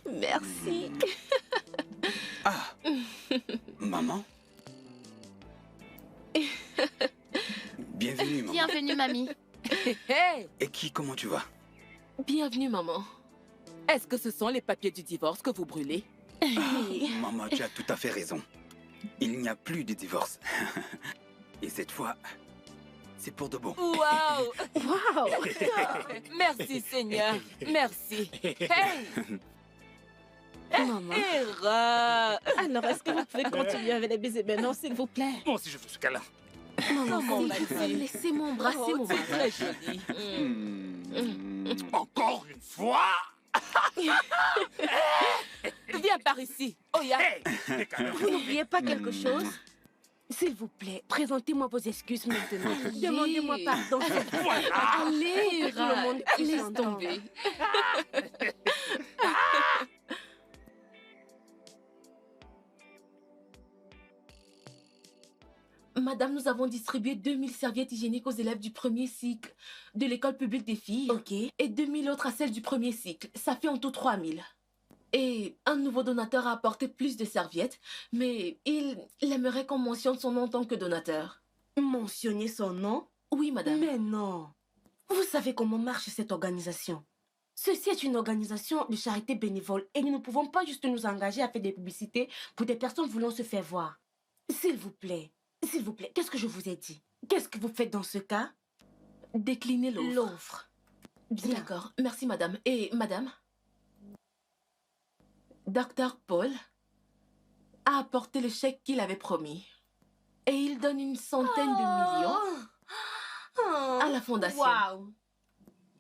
Merci. Ah, maman? Bienvenue, maman. Bienvenue, mamie. Hey, Et comment tu vas? Bienvenue, maman. est-ce que ce sont les papiers du divorce que vous brûlez? Maman, tu as tout à fait raison. Il n'y a plus de divorce. Et cette fois, c'est pour de bon. Waouh! Waouh. Merci, Seigneur. Merci. Hey! Maman. Erreur! Alors, est-ce que vous pouvez continuer avec les baisers maintenant, s'il vous plaît? Moi aussi, je veux ce câlin. Maman, S'il s'il te vous plaît, plaît. laissez-moi embrasser Oh, mon c'est mari. très joli. Encore une fois? Viens par ici. Oya. Hey, des câlins. Vous n'oubliez pas quelque chose? S'il vous plaît, présentez-moi vos excuses maintenant. Allez. Demandez-moi pardon. Voilà. Allez, Tout le monde puisse laisse entendre. tomber. Madame, nous avons distribué 2000 serviettes hygiéniques aux élèves du premier cycle de l'école publique des filles Ok. et 2000 autres à celles du premier cycle. Ça fait en tout 3000. Et un nouveau donateur a apporté plus de serviettes, mais il aimerait qu'on mentionne son nom en tant que donateur. Mentionnez son nom? Oui, madame. Mais non. Vous savez comment marche cette organisation? Ceci est une organisation de charité bénévole et nous ne pouvons pas juste nous engager à faire des publicités pour des personnes voulant se faire voir. S'il vous plaît, qu'est-ce que je vous ai dit? Qu'est-ce que vous faites dans ce cas? Déclinez l'offre. L'offre. Bien. D'accord. Merci, madame. Et madame, Dr. Paul a apporté le chèque qu'il avait promis. Et il donne une centaine de millions à la fondation. Waouh!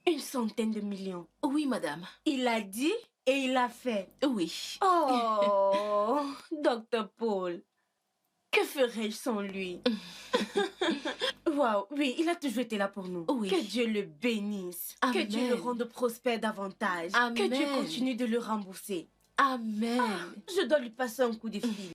Une centaine de millions. Oui, madame. Il a dit et il a fait. Oui. Oh, Dr. Paul. Que ferais-je sans lui? Waouh, oui, il a toujours été là pour nous. Oui. Que Dieu le bénisse. Amen. Que Dieu le rende prospère davantage. Que Dieu Amen. continue de le rembourser. Amen. Je dois lui passer un coup de fil.